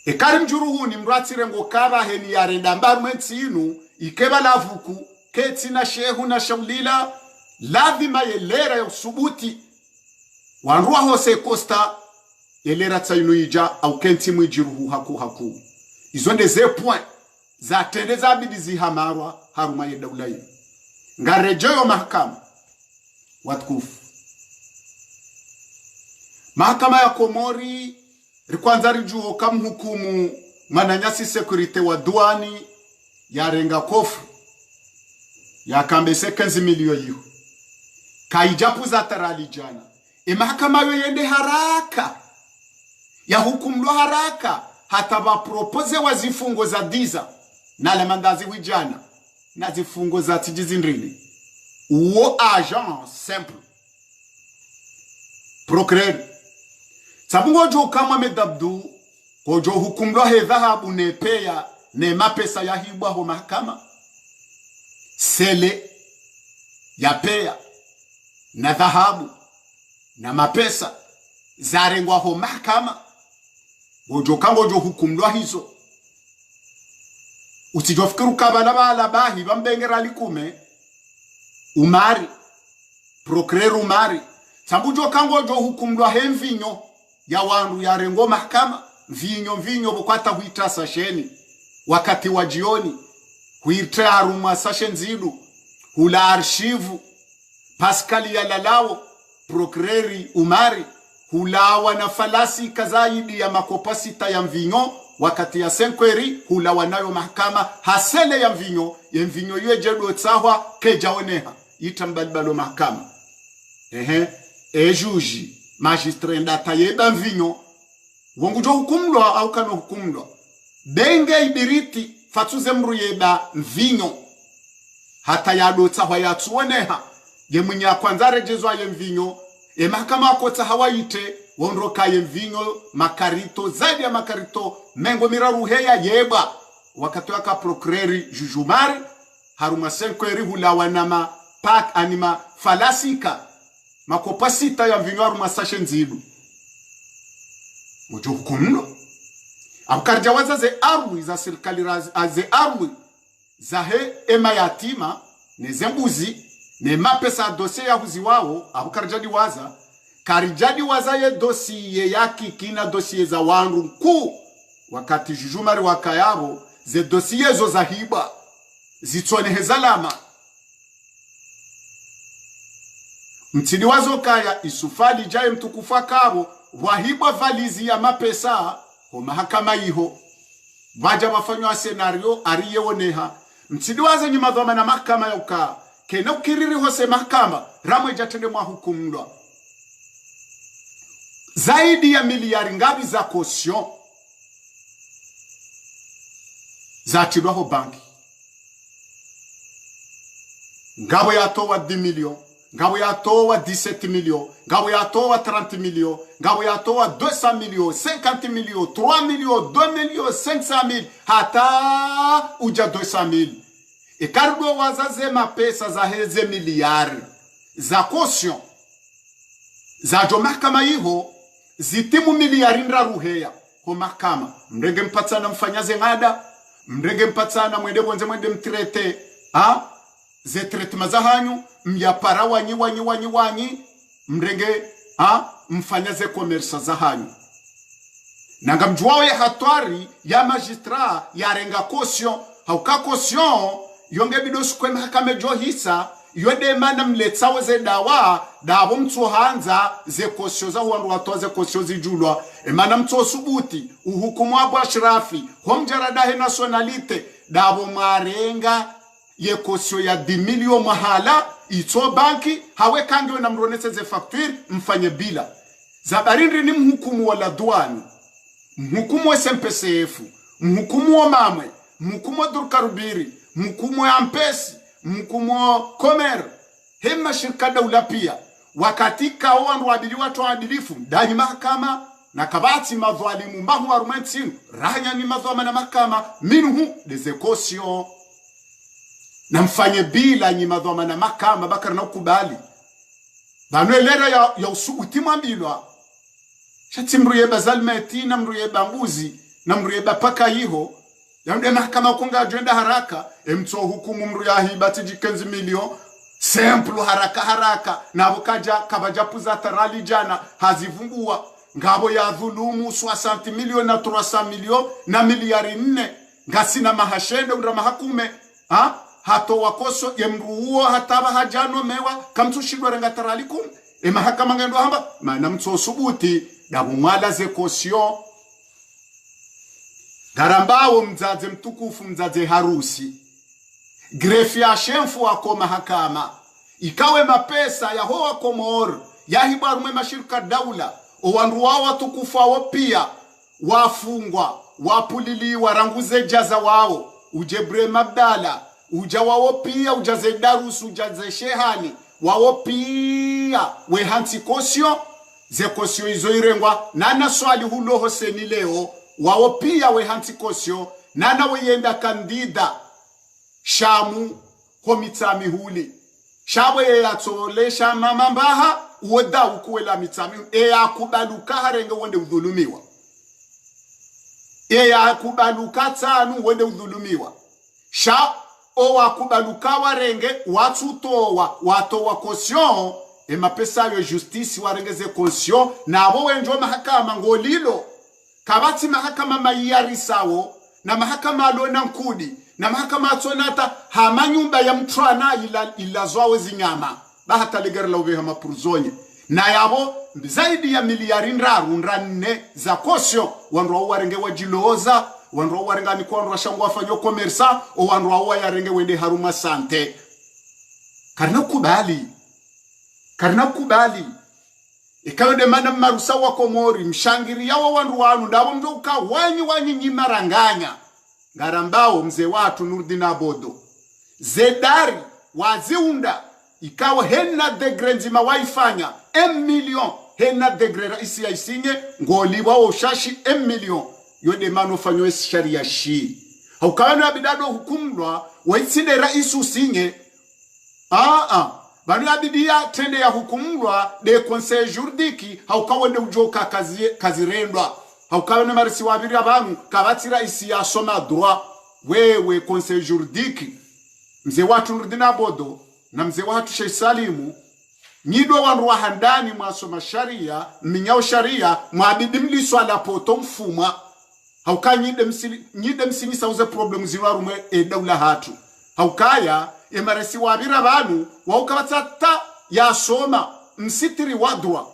ekari mjuruhu ni mratire ngo kaba heni ya renda mbarumenti inu ikeba lavuku keti na shehu na shaulila lazima yelera ya usubuti wanruwa hose kosta yelera tsainu ija au kenti mwijiruhu haku izo ndeze point za tende za bidizi hamarwa haruma ye daula inu ngarejoyo mahakama watukufu mahakama ya Komori rikwanza rijuho kamhukumu mananyasi sekurite wa duani ya renga kofu ya kambese 15 milioni yu kaijapu za tarali jana mahakama yo yende haraka ya hukumlo haraka hata ba propose wa zifungo za diza na le mandazi wijana na zifungo za tijizindrini uo agent simple procureur sabungo jo kama medabdu ko jo hukumlo he dhahabu ne peya ne mapesa ya hibwa ho mahakama sele ya peya na dhahabu na mapesa zarengwa ho mahakama gojo kango jo hukumlo hizo usijofikiru kabala bala bahi bambengera likume umari procureur umari sambujo kango jo hukumlo hemvinyo ya wandu ya rengo mahakama vinyo bukwata huita sasheni wakati wa jioni huita haruma sashen zidu hula arshivu Pascal ya lalao procureri umari hulawa na falasi kazaidi ya makopasita ya mvinyo wakati ya senkweri hulawa nayo mahakama hasele ya mvinyo yue jedo tsahwa kejaoneha itambalibalo mahakama juji magistrat ndata yeba mvinyo wongu jo hukumlwa au kano hukumlwa denge ibiriti fatuze mru yeba mvinyo hata yadota wayatuoneha ye mwinya kwanza rejezwa ye mvinyo mahakama akota hawaite wonroka ye mvinyo makarito zaidi ya makarito mengo miraruheya yeba wakati waka procureri jujumari haruma senkweri hulawa nama pak anima falasika makopasita ya mvinyo haruma sashe nzidu mojo hukumno abukarjawaza ze arwi za serikali ze arwi za he ema yatima ne zembuzi ne mapesa dossier ya huzi wao abukarjadi waza karijadi waza ye dossier yaki kina dossier za wangu mkuu wakati jujumari wakayabo ze dossier zo za hiba zitone hezalama mtini wazo kaya isufali jaye mtukufa kabo wahiba valizi ya mapesa ho mahakama iho vaja wafanywa senario ariye woneha mtini wazo nyuma dhoma na mahakama ya ukaa kena ukiriri hose mahakama ramwe jatende mwa hukumlwa zaidi ya miliari ngabi za caution za tilwaho banki ngabo ya towa 10 millions ngabo ya towa 17 millions ngabo ya towa 30 millions ngabo ya towa 200 millions 50 millions 3 millions 2 millions 500,000 hata uja 200,000 Ikargo wazaze mapesa za heze miliari za caution za jo mahakama iho zitimu miliari nra ruheya ho mahakama mrege mpatsana mfanyaze ngada mrege mpatsana mwende bonze mwende mtrete ze trete mazahanyu myapara wanyi mrege mfanyaze komersa zahanyu na ngamjwawe hatwari ya magistrat ya renga caution hauka caution yonge bidosu kwa mahakama johisa yode mana mletsawe ze dawa dabo mtu hanza ze caution za wandu watoze caution zijulwa emana mtu subuti uhukumu abu ashrafi homjaradahe nationalite dabo marenga ye caution ya 10 million mahala ito banki hawe kangiwe na mronese ze facture mfanye bila zabarindri ni mhukumu wala duani mhukumu wa SMPCF mhukumu wa mamwe mhukumu wa Durkarubiri mhukumu wa Ampesi mhukumu wa Komer hema shirika daula pia wakati kao wandu wadili watu wadilifu ndani mahakama na kabati madhalimu mbahu wa rumantinu ranya ni madhama na mahakama minuhu dezekosio na mfanye bila nyi madhama na mahakama bakara na ukubali banuelera ya usubuti mwambilwa shati mruyeba zalmeti na mruyeba mbuzi na mruyeba paka hiho ya mde mahakama kunga agenda haraka emto hukumu mruyahi batiji 15 million simple haraka na bukaja kabajapuza tarali jana hazivumbua ngabo ya dhulumu 60 million na 300 million na miliari 4 ngasina mahashende undra mahakume hato wakoso yemruuo hataba hajano mewa kamtushidwa renga tarali kum mahakama ngendo hamba mana mto subuti dabu mwala ze kosio garambao mzaze mtukufu mzaze harusi grefi ya shenfu wako mahakama ikawe mapesa ya hoa Komor ya hibarume mashirika daula owandu wao watukufu wao pia wafungwa wapulili waranguze jaza wao ujebre mabdala uja wao pia ujaze darus ujaze shehani wao pia we hanti kosio ze kosio izo irengwa nana swali hulo hoseni leo wao pia we hanti kosio nana we yenda kandida shamu homitami huli shawe ya tole shama mambaha uoda ukuwela mitami ya kubaluka harenge wende udhulumiwa ya kubaluka tanu wende udhulumiwa sha owa kubaluka warenge watowa caution mapesa yo justice warengeze caution na abo wenjo mahakama ngolilo kabati mahakama mayari sawo na mahakama alona nkudi na mahakama atonata hamanyumba ya mtwana ila zwawe zinyama bahata legera lawe hama pruzonye na yabo zaidi ya miliari nne za caution wanro warenge wajiloza wanro warenga ni kwa rashangwa fanyo komersa o wanro wa yarenge wende haruma sante karna kubali ikawe de mana marusa wa Komori mshangiri yawo wanru wanu ndabo mdoka wanyi nyimaranganya garambao mzee watu Nurdin Abodo zedari waziunda ikawa hena degre nzima waifanya 1 million hena degre raisi ya isinye ngoli wao shashi 1 million yode mano fanyo sharia shi haukawana abidado hukumlwa waisinde raisi usinye banu abidia tende ya hukumlwa de conseil juridique haukawende ujoka kazi rendwa haukawana marisi wabiri abangu kabati raisi ya soma droit wewe conseil juridique mzee watu Nurdin Abodo na mzee watu Sheikh Salimu nyido wanru wa handani mwasoma sharia minyao sharia mwabidi mliso ala poto mfuma hauka nyide msini sauze problem ziwarume daula hatu haukaya marisi wabira banu waukabatata ya soma msitiri wadwa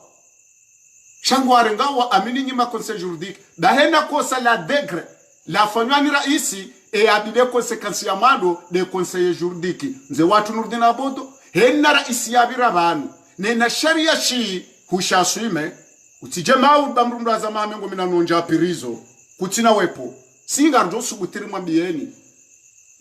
shangu warengawa amini nyima conseil juridique dahena kosa la degre la fanywa ni raisi abide konsekansi ya mando de conseil juridique mze watu Nurdin Abodo hena raisi yabira banu nena sharia shi hushaswime utijemau bamrundu azama mengo minanonja pirizo kutina wepo singa ndo subutiri mwambieni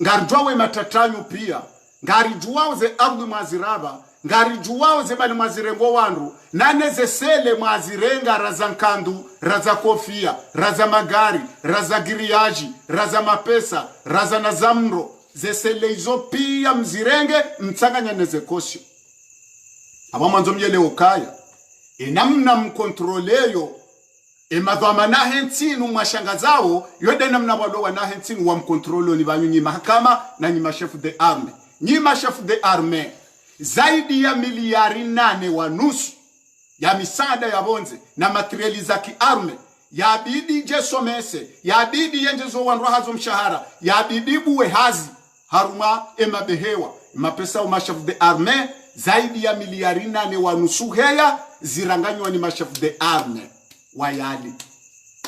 ngarjwa we matatanyu pia ngarijua ze abdu maziraba ngarijua ze bali mazirengo wandu nane ze sele mazirenga razankandu raza kofia raza magari raza giriaji raza mapesa raza nazamro ze sele izo pia mzirenge mtsanganya neze kosio abamanzo myele okaya enamna mkontroleyo madhamana hentinu mwashangazao yode namna walowa na hentinu wa mkontrolo ni banyunyi mahakama na nyima chef de arme nyima chef de arme zaidi ya miliari 8 wa nusu ya misada ya bonze na materiali za kiarme yabidi je somese, yabidi yenje zo wanroa hazo mshahara, yabidi buwe hazi haruma emabehewa mapesa umashaf de arme zaidi ya miliari 8 wanusu heya ziranganywa ni mashaf de arme wayali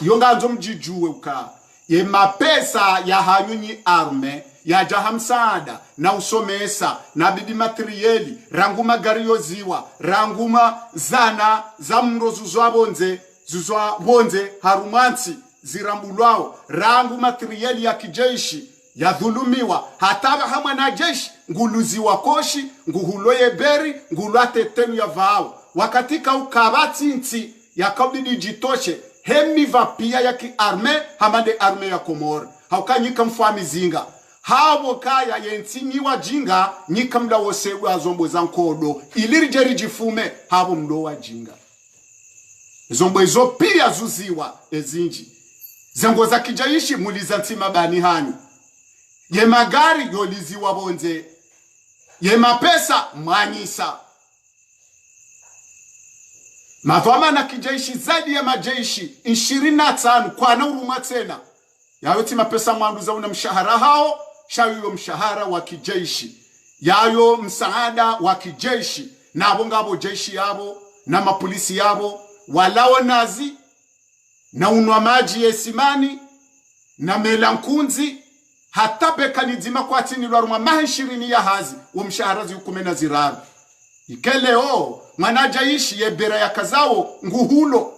yonga nzo mjijuwe uka ye mapesa ya hanyunyi arme ya jahamsaada na usomesa na bidi materieli ranguma gariyo ziwa ranguma zana za mrozu zuzwa bonze harumansi zirambulwao rangu materieli ya kijeshi ya dhulumiwa hataba hamwe na jeshi nguluziwa koshi nguhuloye beri ngulwate tenu ya vao wakatika ukabati nti ya kabidi jitoshe hemi vapia ya ki arme hamade arme ya Komoro haukanyika mfami zinga hawo kaya yentinyi wa jinga nyika mda wosebu azombo za nkodo ilirije jifume hawo mdo wa jinga zombo izo pia zuziwa ezinji zengo za kijaishi muliza ntima bani hanyu ye magari yoliziwa bonze ye mapesa mwanyisa mavama na kijaishi zaidi ya majeshi 25 kwa na uruma tena yaweti mapesa mwanduza una mshahara hao shayo mshahara wa kijeshi yayo msaada wa kijeshi na abongabo jeshi yabo na mapolisi yabo walao nazi na unwa maji yesimani na melankunzi hata beka nizima kwa tini lwarumwa mahishirini ya hazi wa mshaharazi ukumena ziraru ikeleo manajaishi ye bera ya kazao nguhulo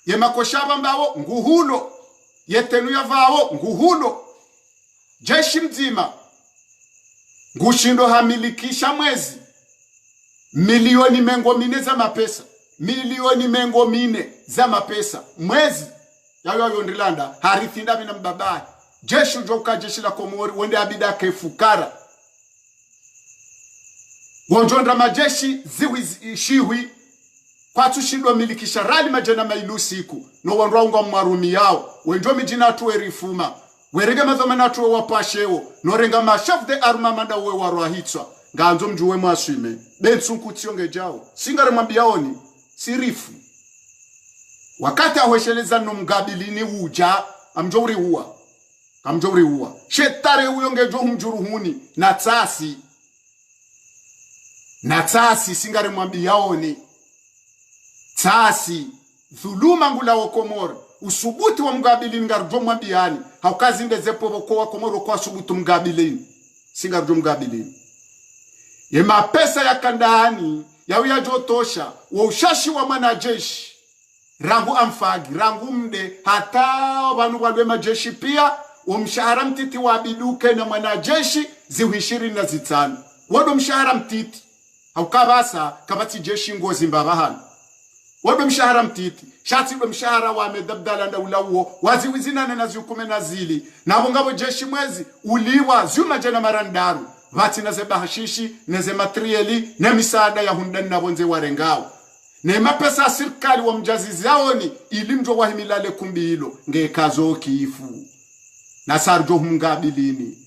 ye makoshaba mbao nguhulo ye tenu ya vao nguhulo jeshi mzima ngushindo hamilikisha mwezi milioni mengo mine za mapesa milioni mengo mine za mapesa mwezi yayo yondilanda harithinda bina mbabai jeshi ujoka jeshi la Komori wende abida kefukara wonjonda majeshi ziwi shiwi kwa tushindo milikisha rali majana mailu siku no wanraunga mwarumi yao wenjo mijina tuwe rifuma werega mazomana tuwe wapashewo no renga mashaf de armamanda uwe warwahitswa nganzo mjuwe mwaswime bensunku tionge jao singare mambiaoni sirifu wakati awesheleza no mgabilini uja amjori huwa shetare huyo ngejo humjuruhuni na tasi singare mwambiaoni tasi dhuluma ngula wa Komoro usubuti wa mgabilini ngarjo mwambiani haukazi ndezepo wa Komoro kwa subutu mgabilini singarjo mgabilini ye mapesa ya kandani ya uyajotosha wa ushashi wa mwanajeshi rangu amfagi rangu mde hata wanu walwe majeshi pia wa mshahara mtiti wa biduke na mwanajeshi ziwishiri na zitano wado mshahara mtiti haukabasa kabati jeshi ngozi mbabahana wado mshahara mtiti shati wado mshahara wa medabdala nda ulawo waziwizina na ziukume na zili na wongabo jeshi mwezi uliwa zuma jana marandaru vati na zeba hashishi na ze materiali na misaada ya hundani na bonze warengao ne mapesa sirikali wa mjazizi yaoni ilimjo wahimilale kumbi hilo ngekazo kifu na sarjo humgabilini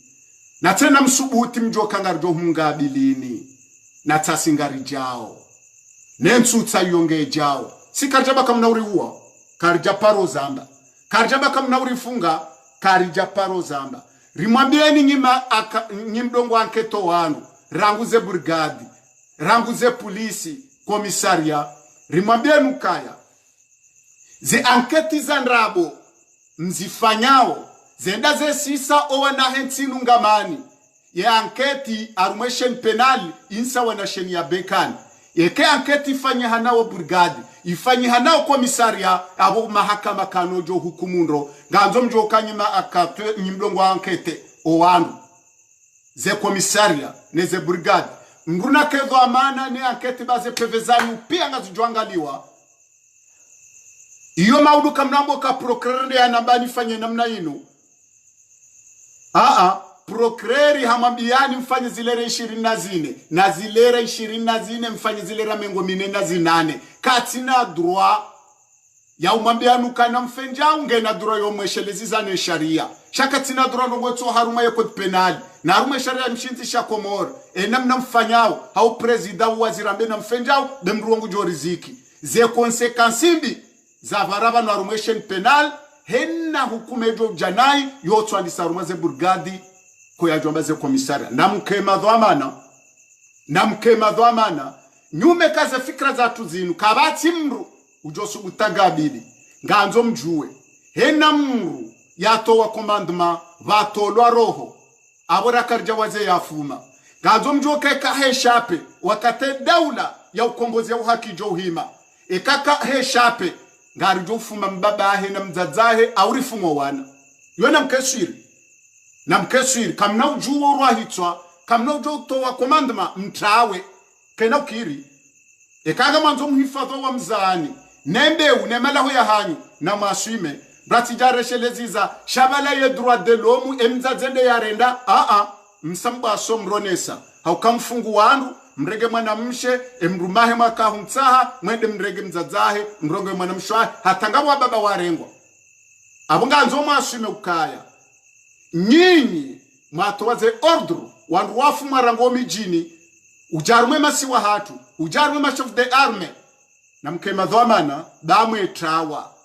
na tena msubuti mjo kangarjo humgabilini na tasingari jao nensutsa yonge jao sikarjaba kamnauri huwa karja paro zamba karjaba kamnauri funga karja paro zamba rimwambieni nyimdongo anketo wanu ranguze brigadi ranguze polisi komisaria rimwambieni ukaya ze anketi za nrabo mzifanyao zenda ze sisa owa na hentinu ngamani ye anketi arumeshen penali insa wana sheni ya bekani yeke anketi ifanye hanao brigadi ifanye hanao komisaria abo mahakama kanojo hukumundo nganzo mjo kanyima akatwe nyimdongo ankete owanu ze komisaria neze brigadi nguna kedo amana ne anketi baze pevezani pia ngazijwangaliwa iyo maudu kamnambo ka procureur ya nabani fanye namna inu procureur hamambiani mfanye zilere 24 na zilere 24 mfanye zilera mengo minena zinane katina droit ya umambiani kana mfenja ungena droit yo mweshelezi zane sharia shakatina droit no mweto haruma ya code penal na haruma sharia mshinzi sha Komoro namna mfanyao hau president wazirambe na mfenjao demruongo joriziki ze consequences mbi za varaba na rumeshen penal henna hukume jo janai yoto andisa rumaze burgadi ko ya jombaze komisaria na mkema dhamana nyume kaze fikra za tuzinu kabati mru ujosu utagabidi nganzo mjue henna mru yatowa commandement vatolwa roho abora karja waze yafuma nganzo mjue keka heshape wakate daula ya ukombozi ya uhaki jo hima ekaka heshape ngari jo fuma mbabahe na mzazahe aurifumo wana yona mkeswiri kamna ujuo rwahitwa kamna ujo towa commandement mtawe kena ukiri ekaga manzo mhifadho wa mzani nembeu nemalaho ya hanyu na maswime bratijaresheleza shabala ye droit de l'homme emzazende yarenda msamba somronesa haukamfungu wandu mrege mwana mshe emrumahe makahu mtsaha mwende mrege mzazahe mronge mwana mshwa hatangabwa baba warengwa abunga nzo maswime ukaya nyinyi matowaze ordre wandu wafu marango mijini ujarumwe masiwa hatu ujarumwe mashof de arme na mkema dhamana da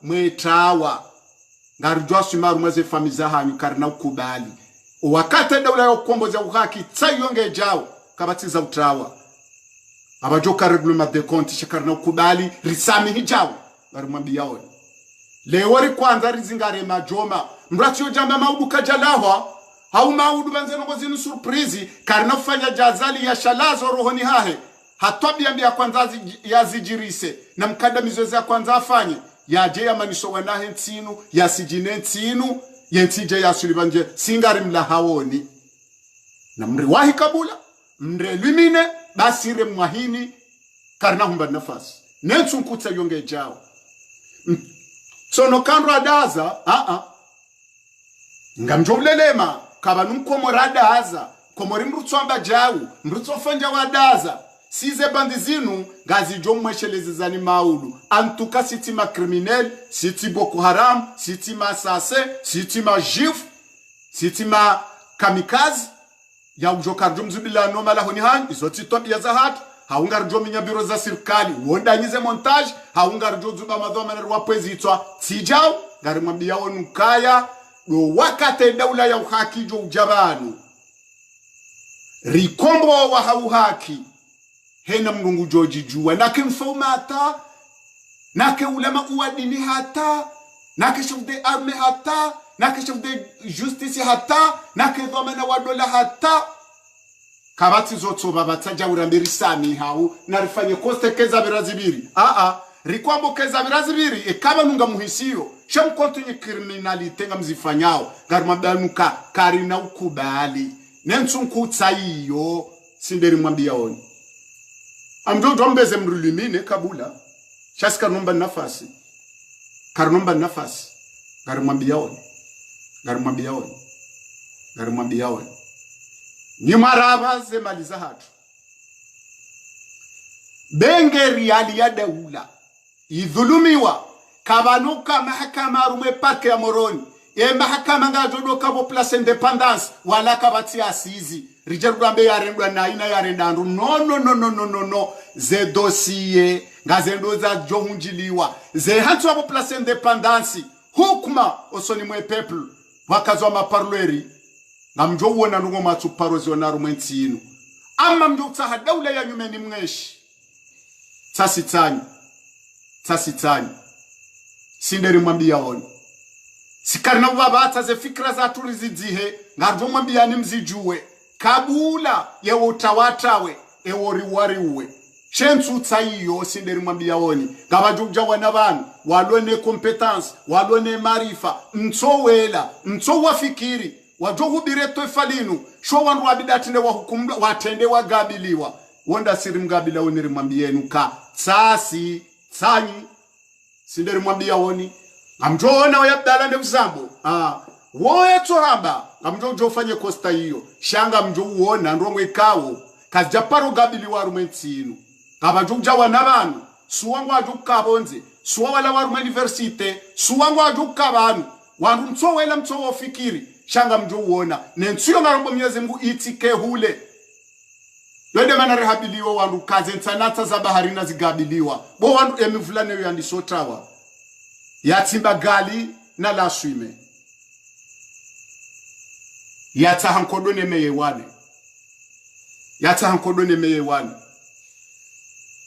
mwetawa ngarujwa sumaru maze famiza hanyu karina ukubali wakate daula ya ukombozi ya uhaki tsayonge jao kabatiza utawa abajoka reglement de compte shakarina ukubali risami hijao ngarumwambia yawe lewori kwanza rizingare majoma mratio jamba maudu kajalahwa hau maudu banze nongo zinu surprise karina ufanya jazali ya shalazo rohoni hahe hatwabiambia kwanza yazijirise na mkandamizo ya kwanza afanye yaje ya manisho wanahe ntinu ya sijine ntinu yentije ya sulibanje singari mlahawoni na mriwahi kabula mrelumine basire mwahini karina humba nafasi nensu nkutsa yonge jao sono kanro adaza ngamjolelema kabanu mkomorada aza komori mrutsomba jau mrutsofanja wadaza size bandi zinu gazi jomweshelezi zani maudu antuka sitima criminel siti Boko Haram sitima sase sitima jif sitima kamikazi ya ujokar jomzubila nomala honi han izoti top ya zahat haungar jominya biro za serikali wonda nyize montage haungar jozuba madhoma na wapwezitwa tijao gari mwambia onukaya do wakate daula ya uhaki jo ujabanu rikombo wa hauhaki hena mngungu joji juwa nake mfaumata nake ulema uadini hata nake chef de arme hata nake chef de justice hata nake dhamana wa dola hata kabati zoto babataja urambiri sami hau narifanye koste keza birazibiri rikwambo keza birazibiri ekaba nunga muhisio shem kontinye criminalite nga mzifanyao garumabanuka karina ukubali nensunku tsayiyo sinderi mwambia oni amjojo mbeze mrulimine kabula shaska nomba nafasi karnomba nafasi garumwambia oni ni maraba ze maliza hatu bengeri ali ya daula idhulumiwa kabanuka mahakama rume pake ya moroni mahakama ngajodo kabo place independence wala kabati asizi rijerudambe yarendwa na ina yarendandu no ze dossier ngazendo za johunjiliwa ze hantu abo place independence hukuma osoni mwe people wakazwa maparleri ngamjo uona nungo matu parozi wana rumwentinu ama mjo utaha daula ya nyumeni mweshi tasitani sinderi mwambia oni sikarina wabata ze fikra za turizidzihe ngarjo mwambia ni mzijuwe kabula yewo utawatawe eworiwari uwe shensu tsayiyo sinderi mwambia oni ngabajugja wana banu walone competence walone marifa mtsowela mtsowafikiri wajohu bireto ifalinu sho wandu wabidatine wa hukumla watende wagabiliwa wonda siri mgabila oniri mwambienu ka tsasi tsanyi sinderi mwambia oni amjoona wayabdala nde uzambo woye tohamba amjojo fanye kosta hiyo shanga mjo uona ndongwe kawo kajaparo gabiliwa rumetsinu kabajugja wana banu suwangu ajukabonze suwa wala waru universite suwangu ajukabanu wandu mtsowela mtsowofikiri shanga mjo uona nensuyo ngarombo myeze mgu itike hule yode mana rehabiliwa wandu kaze nsanata za baharina zigabiliwa bo wandu emivulane yo yandisotawa yatimba gali na la swime yata hankodone meyewane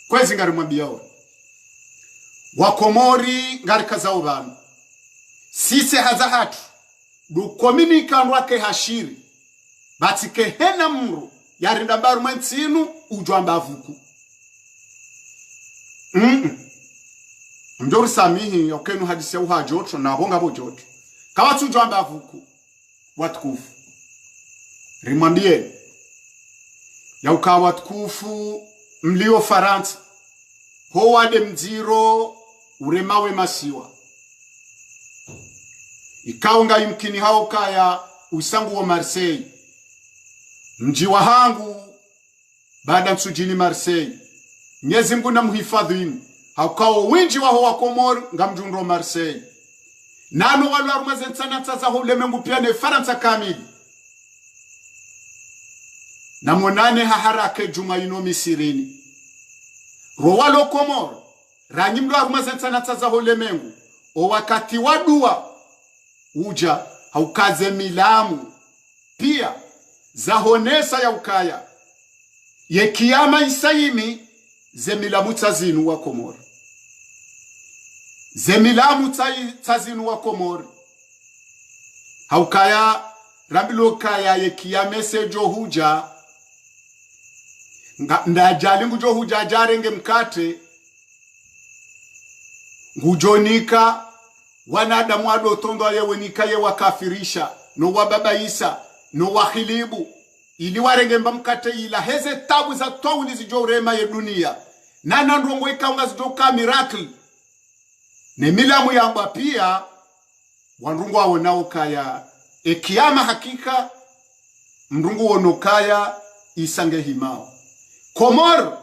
kwezi ngari mwambiao wakomori ngari kazao banu sise haza hatu du kominika nwake hashiri batike hena mru yarinda baru mwentinu ujwamba avuku mjori samihi yokenu hadisi ya uha joto na honga bo joto kawatu ujwamba avuku watukufu rimwambie ya ukawa watukufu mlio Faransa howade mziro uremawe masiwa ikaunga imkini hao kaya usangu wa Marseille mji wa hangu baada msujini Marseille Mwenyezi Mungu na muhifadhini haukawa winji waho wa Komori ngamjunro Marseille nano walu arumazen sana taza ulemengu pia ne Faransa kamili na monane haharake juma ino Misirini rowalo Komori ranyimdo arumazen sana taza ulemengu o wakati wadua uja haukaze milamu pia zahonesa ya ukaya ye kiyama isaimi zemilamu tazinu wa Komori zemilamu tazinu wa Komori haukaya rambilo kaya ye kiyame sejo huja ndajali ngujo huja jarenge mkate ngujonika wanadamu wado tondo yewe nikaye wakafirisha no wababa Isa no wakhilibu ili warengemba mkate ila heze tabu za tawuni zijo urema ye dunia nana ndongo ikaunga zidoka miracle ne milamu yamba pia wanrungu wawonao kaya ekiyama hakika mrungu wonokaya isange himao Komor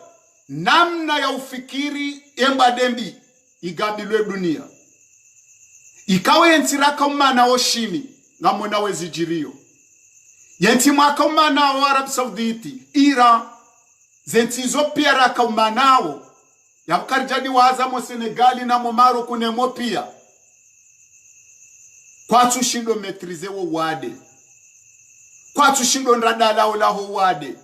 namna ya ufikiri emba dembi igabilwe dunia ikawe yentiraka umana oshimi ngamona wezijirio yenti mwaka umana wa Arab Sauditi Iran zentizo pia raka umanao ya mkarijadi waza mo Senegali na mo Morocco ne mo pia kwa tushindo metrize wo wade kwa tushindo ndadala olaho wade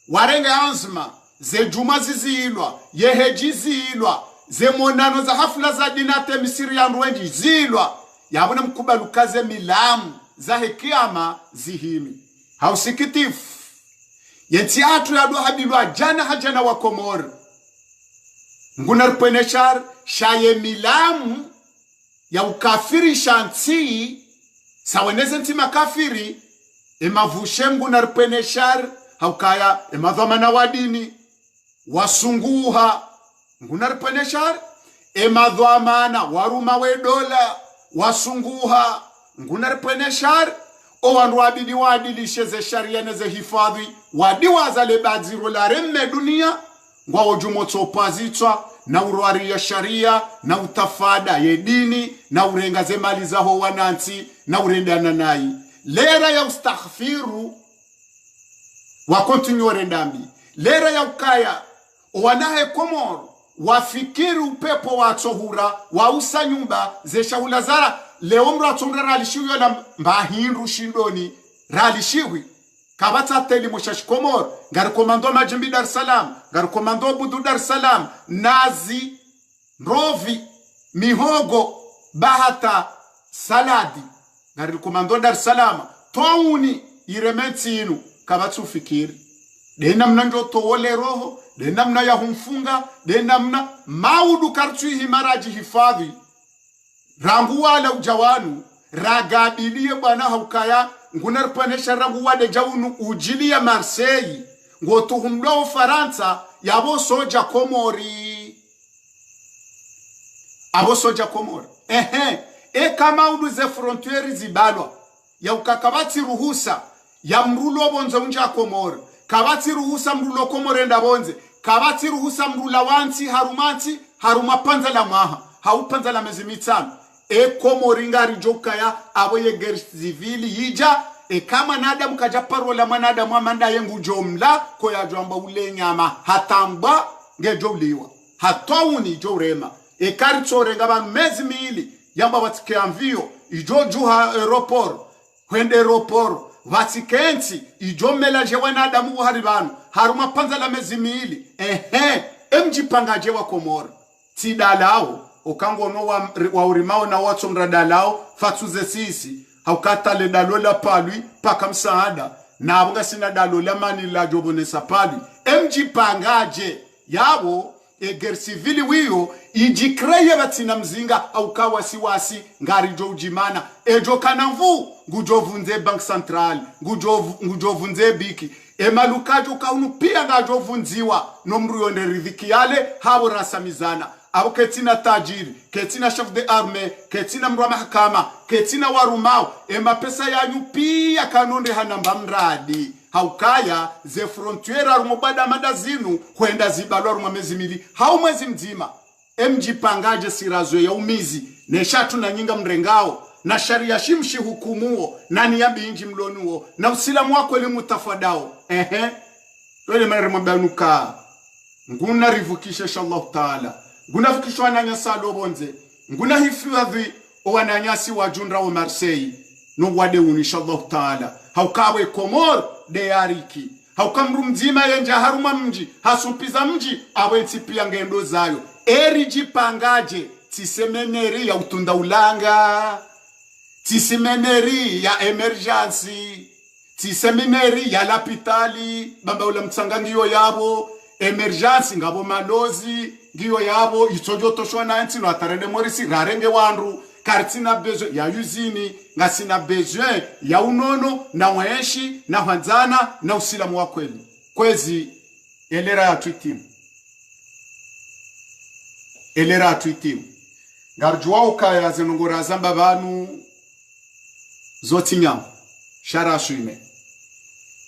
warenge anzma ze juma zizilwa yeheji zilwa ze monano za hafla za dinate Misiri ya nwenji zilwa yabona mkubalukaze milamu za hekiyama zihimi hausikitifu yenti hatu ya doha bilwa jana hajana wa Komori ngunar peneshar shaye milamu ya ukafiri shanti saweneze nti makafiri emavushe ngunar peneshar haukaya emadhamana wadini wasunguha ngunar peneshar emadhamana waruma we dola wasunguha ngunar peneshar o wandu wabidi wadilishe ze sharia neze hifadhi wadi wazale badziro la remme dunia ngwa ojumoto pazitwa na urwari ya sharia na utafada ye dini na urenga ze mali zaho wananti na urendana nai lera ya ustaghfiru wa kontinuore ndambi lera ya ukaya wanahe Komoro wafikiri upepo wa tohura wa usa nyumba ze shaula zara leo mratumra ralishiwe la mbahindu shindoni ralishiwi kabata teli moshash Komoro ngari komando majimbi Dar es Salaam ngari komando budu Dar es Salaam nazi rovi mihogo bahata saladi ngari komando Dar es Salaam touni irementi inu kabatu fikiri dena mna ndo towole roho dena mna ya humfunga dena mna maudu kartu himaraji hifadhi rangu wala ujawanu ragabilie bwana haukaya ngunar panesha rangu wade jawunu ujilia Marseille ngoto humlo Faransa yabo soja Komori abo soja Komori kama udu ze frontiere zibalwa ya ukakabati ruhusa ya mrulo bonzo unja Komori kabati ruhusa mrulo Komori ndabonze kabati ruhusa mrula wanti harumanti haruma panza la maha haupanza la mezi mitano Komori ngari jokaya abo ye guerre civile yija kama nada mkaja parola manada mwamanda yengu jomla ko ya jomba ule nyama hatamba ngejo liwa hatawuni jorema kari chore ngaba mezi mili yamba watike amvio ijo juha aeroport kwende aeroport vatikensi ijo melaje wanadamu haribanu haruma panza la mezi miili emjipangaje wa Komoro tidalao okangono wa urimao na watu mradalao fatuze sisi haukata le dalola palwi paka msaada na abunga sina dalola mani la jobonesa palwi emjipangaje yabo eger civili wiyo ijikreye batina mzinga au kawasiwasi ngari jo ujimana ejo kanamvu ngujovunze bank central ngujovunze biki emalukajo kaunu pia ngajovunziwa nomru yonde ridhiki yale habo rasamizana abo ketina tajiri ketina chef de armée ketina mrwa mahakama ketina warumao pesa yanyu pia kanonde hanamba mradi haukaya ze frontiera rumobada madazinu kwenda zibalwa rumamezi mili hau mwezi mzima emjipangaje sirazo ya umizi neshatu na nyinga mrengao na sharia shimshi hukumuo nani ya binji mlonuo na usilamu wako elimu tafadao wele maremabanuka nguna rivukisha inshallah taala nguna fikishwa nanya salo bonze nguna hifadhi owananyasi wajundra wa Marseille no wade inshallah taala haukawe Komor de yariki haukamru mzima yenja haruma mji hasumpiza mji awensi pia ngendo zayo jipangaje tisemeneri ya utunda ulanga tisemeneri ya emergency tisemeneri ya lapitali bamba ula mtsanga ngiyo yabo emergency ngabo malozi ngiyo yabo itojo toshwa na ntino atarende morisi rarenge wandu kartina besoin ya usini ngasina besoin ya unono na mweshi na hanzana na usilamu wa kweli kwezi elera ya tweetimu ngarjwa ukaya zinongora zamba banu zotinya sharashuime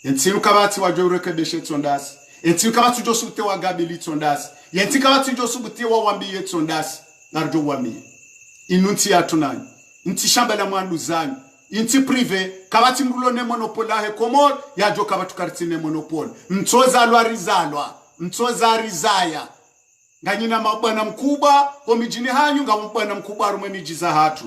entiru kabati wajoreke beshe tsondasi entiru kabati josubte wa gabili tsondasi entiru kabati josubte wa wambiye tsondasi ngarjo wambiye inunti yatunani inti shamba la mwandu zanyu inti prive kabati mrulone monopola he Komor yajo kabatu kartine monopole mtsoza rizaya nganyina mabwana mkubwa omijini hanyu ngamubwana mkubwa harumwe mijiza hatu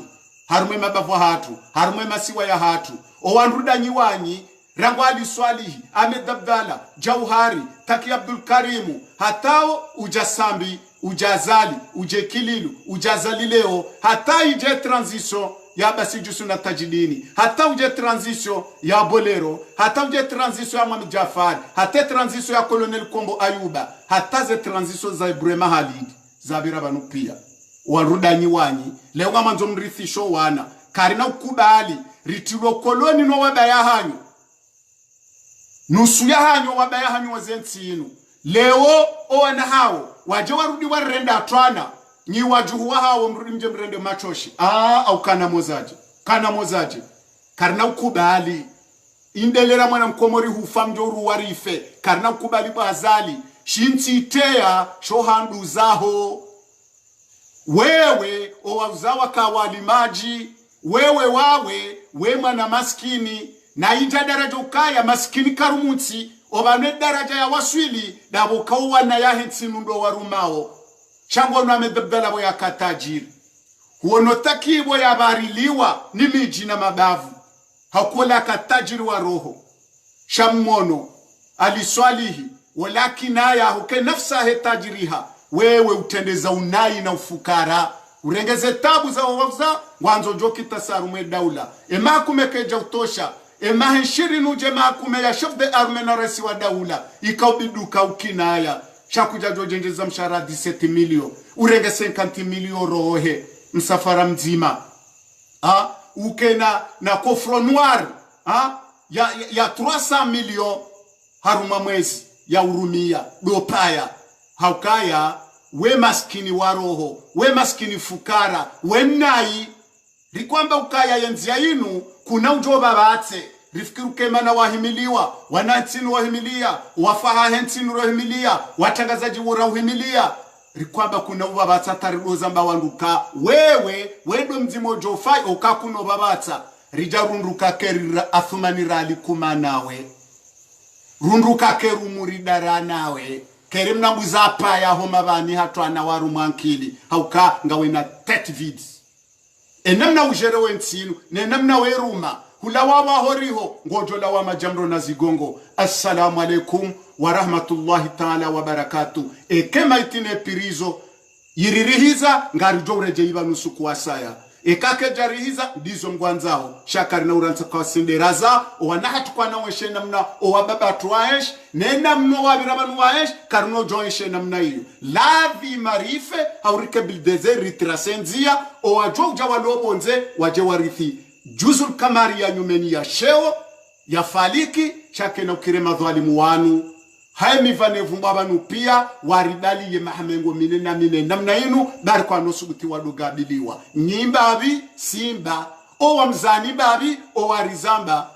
harumwe mabavu hatu harumwe masiwa ya hatu owanruda nyiwanyi Rangwali Swalihi Ahmed Abdalla Jauhari Taki Abdul Karimu hatao ujasambi ujazali ujekililu ujazalileo hata ije transition ya Basijusu na Tajidini hata uje transition ya Bolero hata uje transition ya Mohamed Jafar hata transition ya Colonel Kombo Ayuba hata ze transition za Ibrahima Halid za birabanu pia warudanyi wanyi leo kama nzo mrithisho wana karina ukubali ritiro koloni no wabaya hanyu nusu ya hanyu wabaya hanyu wazentinu leo owana hao waje warudi warenda atwana nyi wajuhu wa hao mrudi mje mrende machoshi au kana mozaje karina ukubali indelera mwana mkomori hufa mjoru warife karina ukubali bazali shinti itea shohandu zaho wewe owazawa kawali maji wewe we mwana maskini na ija daraja ukaya maskini karumutsi obane daraja ya waswili dabo kawana ya hentinu ndo warumao chango na medabdala bo ya katajiri huono takibo ya bariliwa ni miji na mabavu hakola katajiri wa roho shammono aliswalihi walakina ya huke nafsa he tajiriha wewe utendeza unai na ufukara urengeze tabu za wawza wanzo joki tasarume daula kumekeja utosha henshiri nuje kume ya chef de armée na resi wa daula ikaubiduka ukinaya shakuja jojenjeza mshara 17 milio urenge 50 milio rohe msafara mzima ukena na kofro noir ya 300 milio haruma mwezi ya urumia dopaya haukaya we maskini waroho we maskini fukara we nai rikwamba ukaya yenzia inu kuna ujoba batse rifikiru kemana wahimiliwa wanatinu wahimilia wafaha hentinu wahimilia watangazaji wahimilia rikwamba kuna ubabatsa taridoza mba wanduka wewe wedo mzimo jofai okakuno babatsa rija runduka kerira athumanira alikuma nawe runduka kerumuridara nawe kerimna muzapa ya homa bani hatwana waru mankili hauka ngawena 30 vids enamna ujere wensinu nenamna weruma hula wawa horiho ngojo la wa majamro na zigongo. Assalamu alaikum wa rahmatullahi ta'ala wa barakatuh. Kema itine pirizo yiririhiza ngari jowreje iba nusu kuwasaya kake jarihiza ndizo mgwanzao shakari na uransa kwa sinderaza owanahat kwa naweshe namna owababa tuwaesh nena mno wabirabanu waesh karno joeshe namna iyo lavi marife haurike bildeze ritrasenzia owajoja walobonze waje warithi juzul kamari ya nyumeni ya sheo ya faliki shake na ukirema dhalimu wanu haimi vanevu mbabanu pia waridali ye mahamengo mine namna inu bari kwa nosuguti wadugabiliwa nyimba abi simba owa mzani babi owa rizamba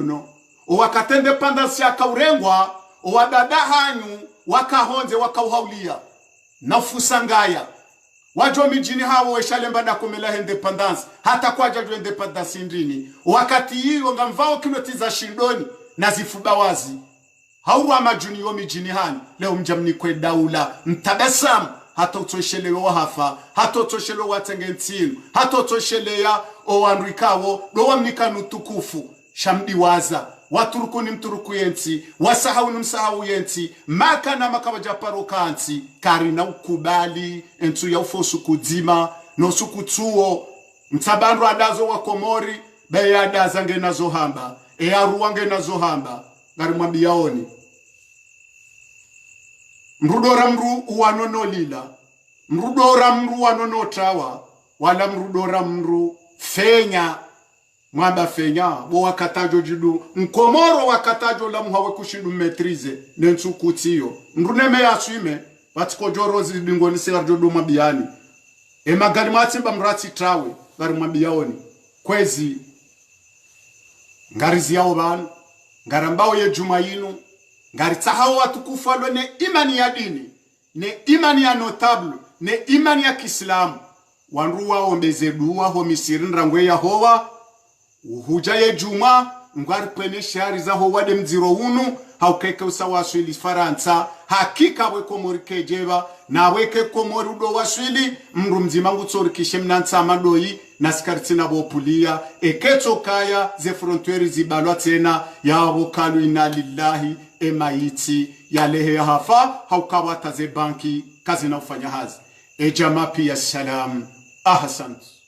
no owa katende pandansi ya kaurengwa owa dada hanyu wakahonze wakauhaulia na fusangaya wajo mijini hawo weshalemba na kumela independence hata kwa jaju independence indini wakati hiyo ngamvao kinotiza shindoni na zifuba wazi hawa majuni yo mijini hani leo mjamni kwe daula mtabasamu hata utoshelewa hafa hata utoshelewa tengentinu hata utoshelewa owanrikawo dowa mnikanu tukufu shamdi waza waturuku ni mturuku yenti wasahau ni msahau yenti maka na makawaja parokanti karina ukubali entu ya ufosu kudima no sukutuo mtabanru adazo wa komori beya adaza nge nazo hamba aruwa nge nazo hamba gari mwambiaoni mrudora mru uwanono lila mrudora mru wanono tawa wala mrudora mru fenya mwamba fenya bo wakatajo jidu mkomoro wakatajo la muhawe kushindu metrize nensu kutiyo mruneme ya suime watiko jorozi bingoni serjo do mabiani magari matimba mrati trawe gari mwambiaoni kwezi ngarizi yao banu ngarambao ye jumainu ngari tahawa watukufu alo ne imani ya dini ne imani ya notable ne imani ya kiislamu wanruwa ombeze duwa ho misiri nrangwe ya hoa uhuja ye juma ngari pene shari za hoa de mziro unu haukeke usawaswili faransa hakika weko morike jeba na weke komori udo waswili mru mzima ngutsorikishe mnansa madoi na skartina bopulia eketo kaya ze frontieri zibalwa tena ya abokalu ina lillahi emaiti ya lehe hafa haukawata ze banki kazi na ufanya hazi ejama pia salam ahasant.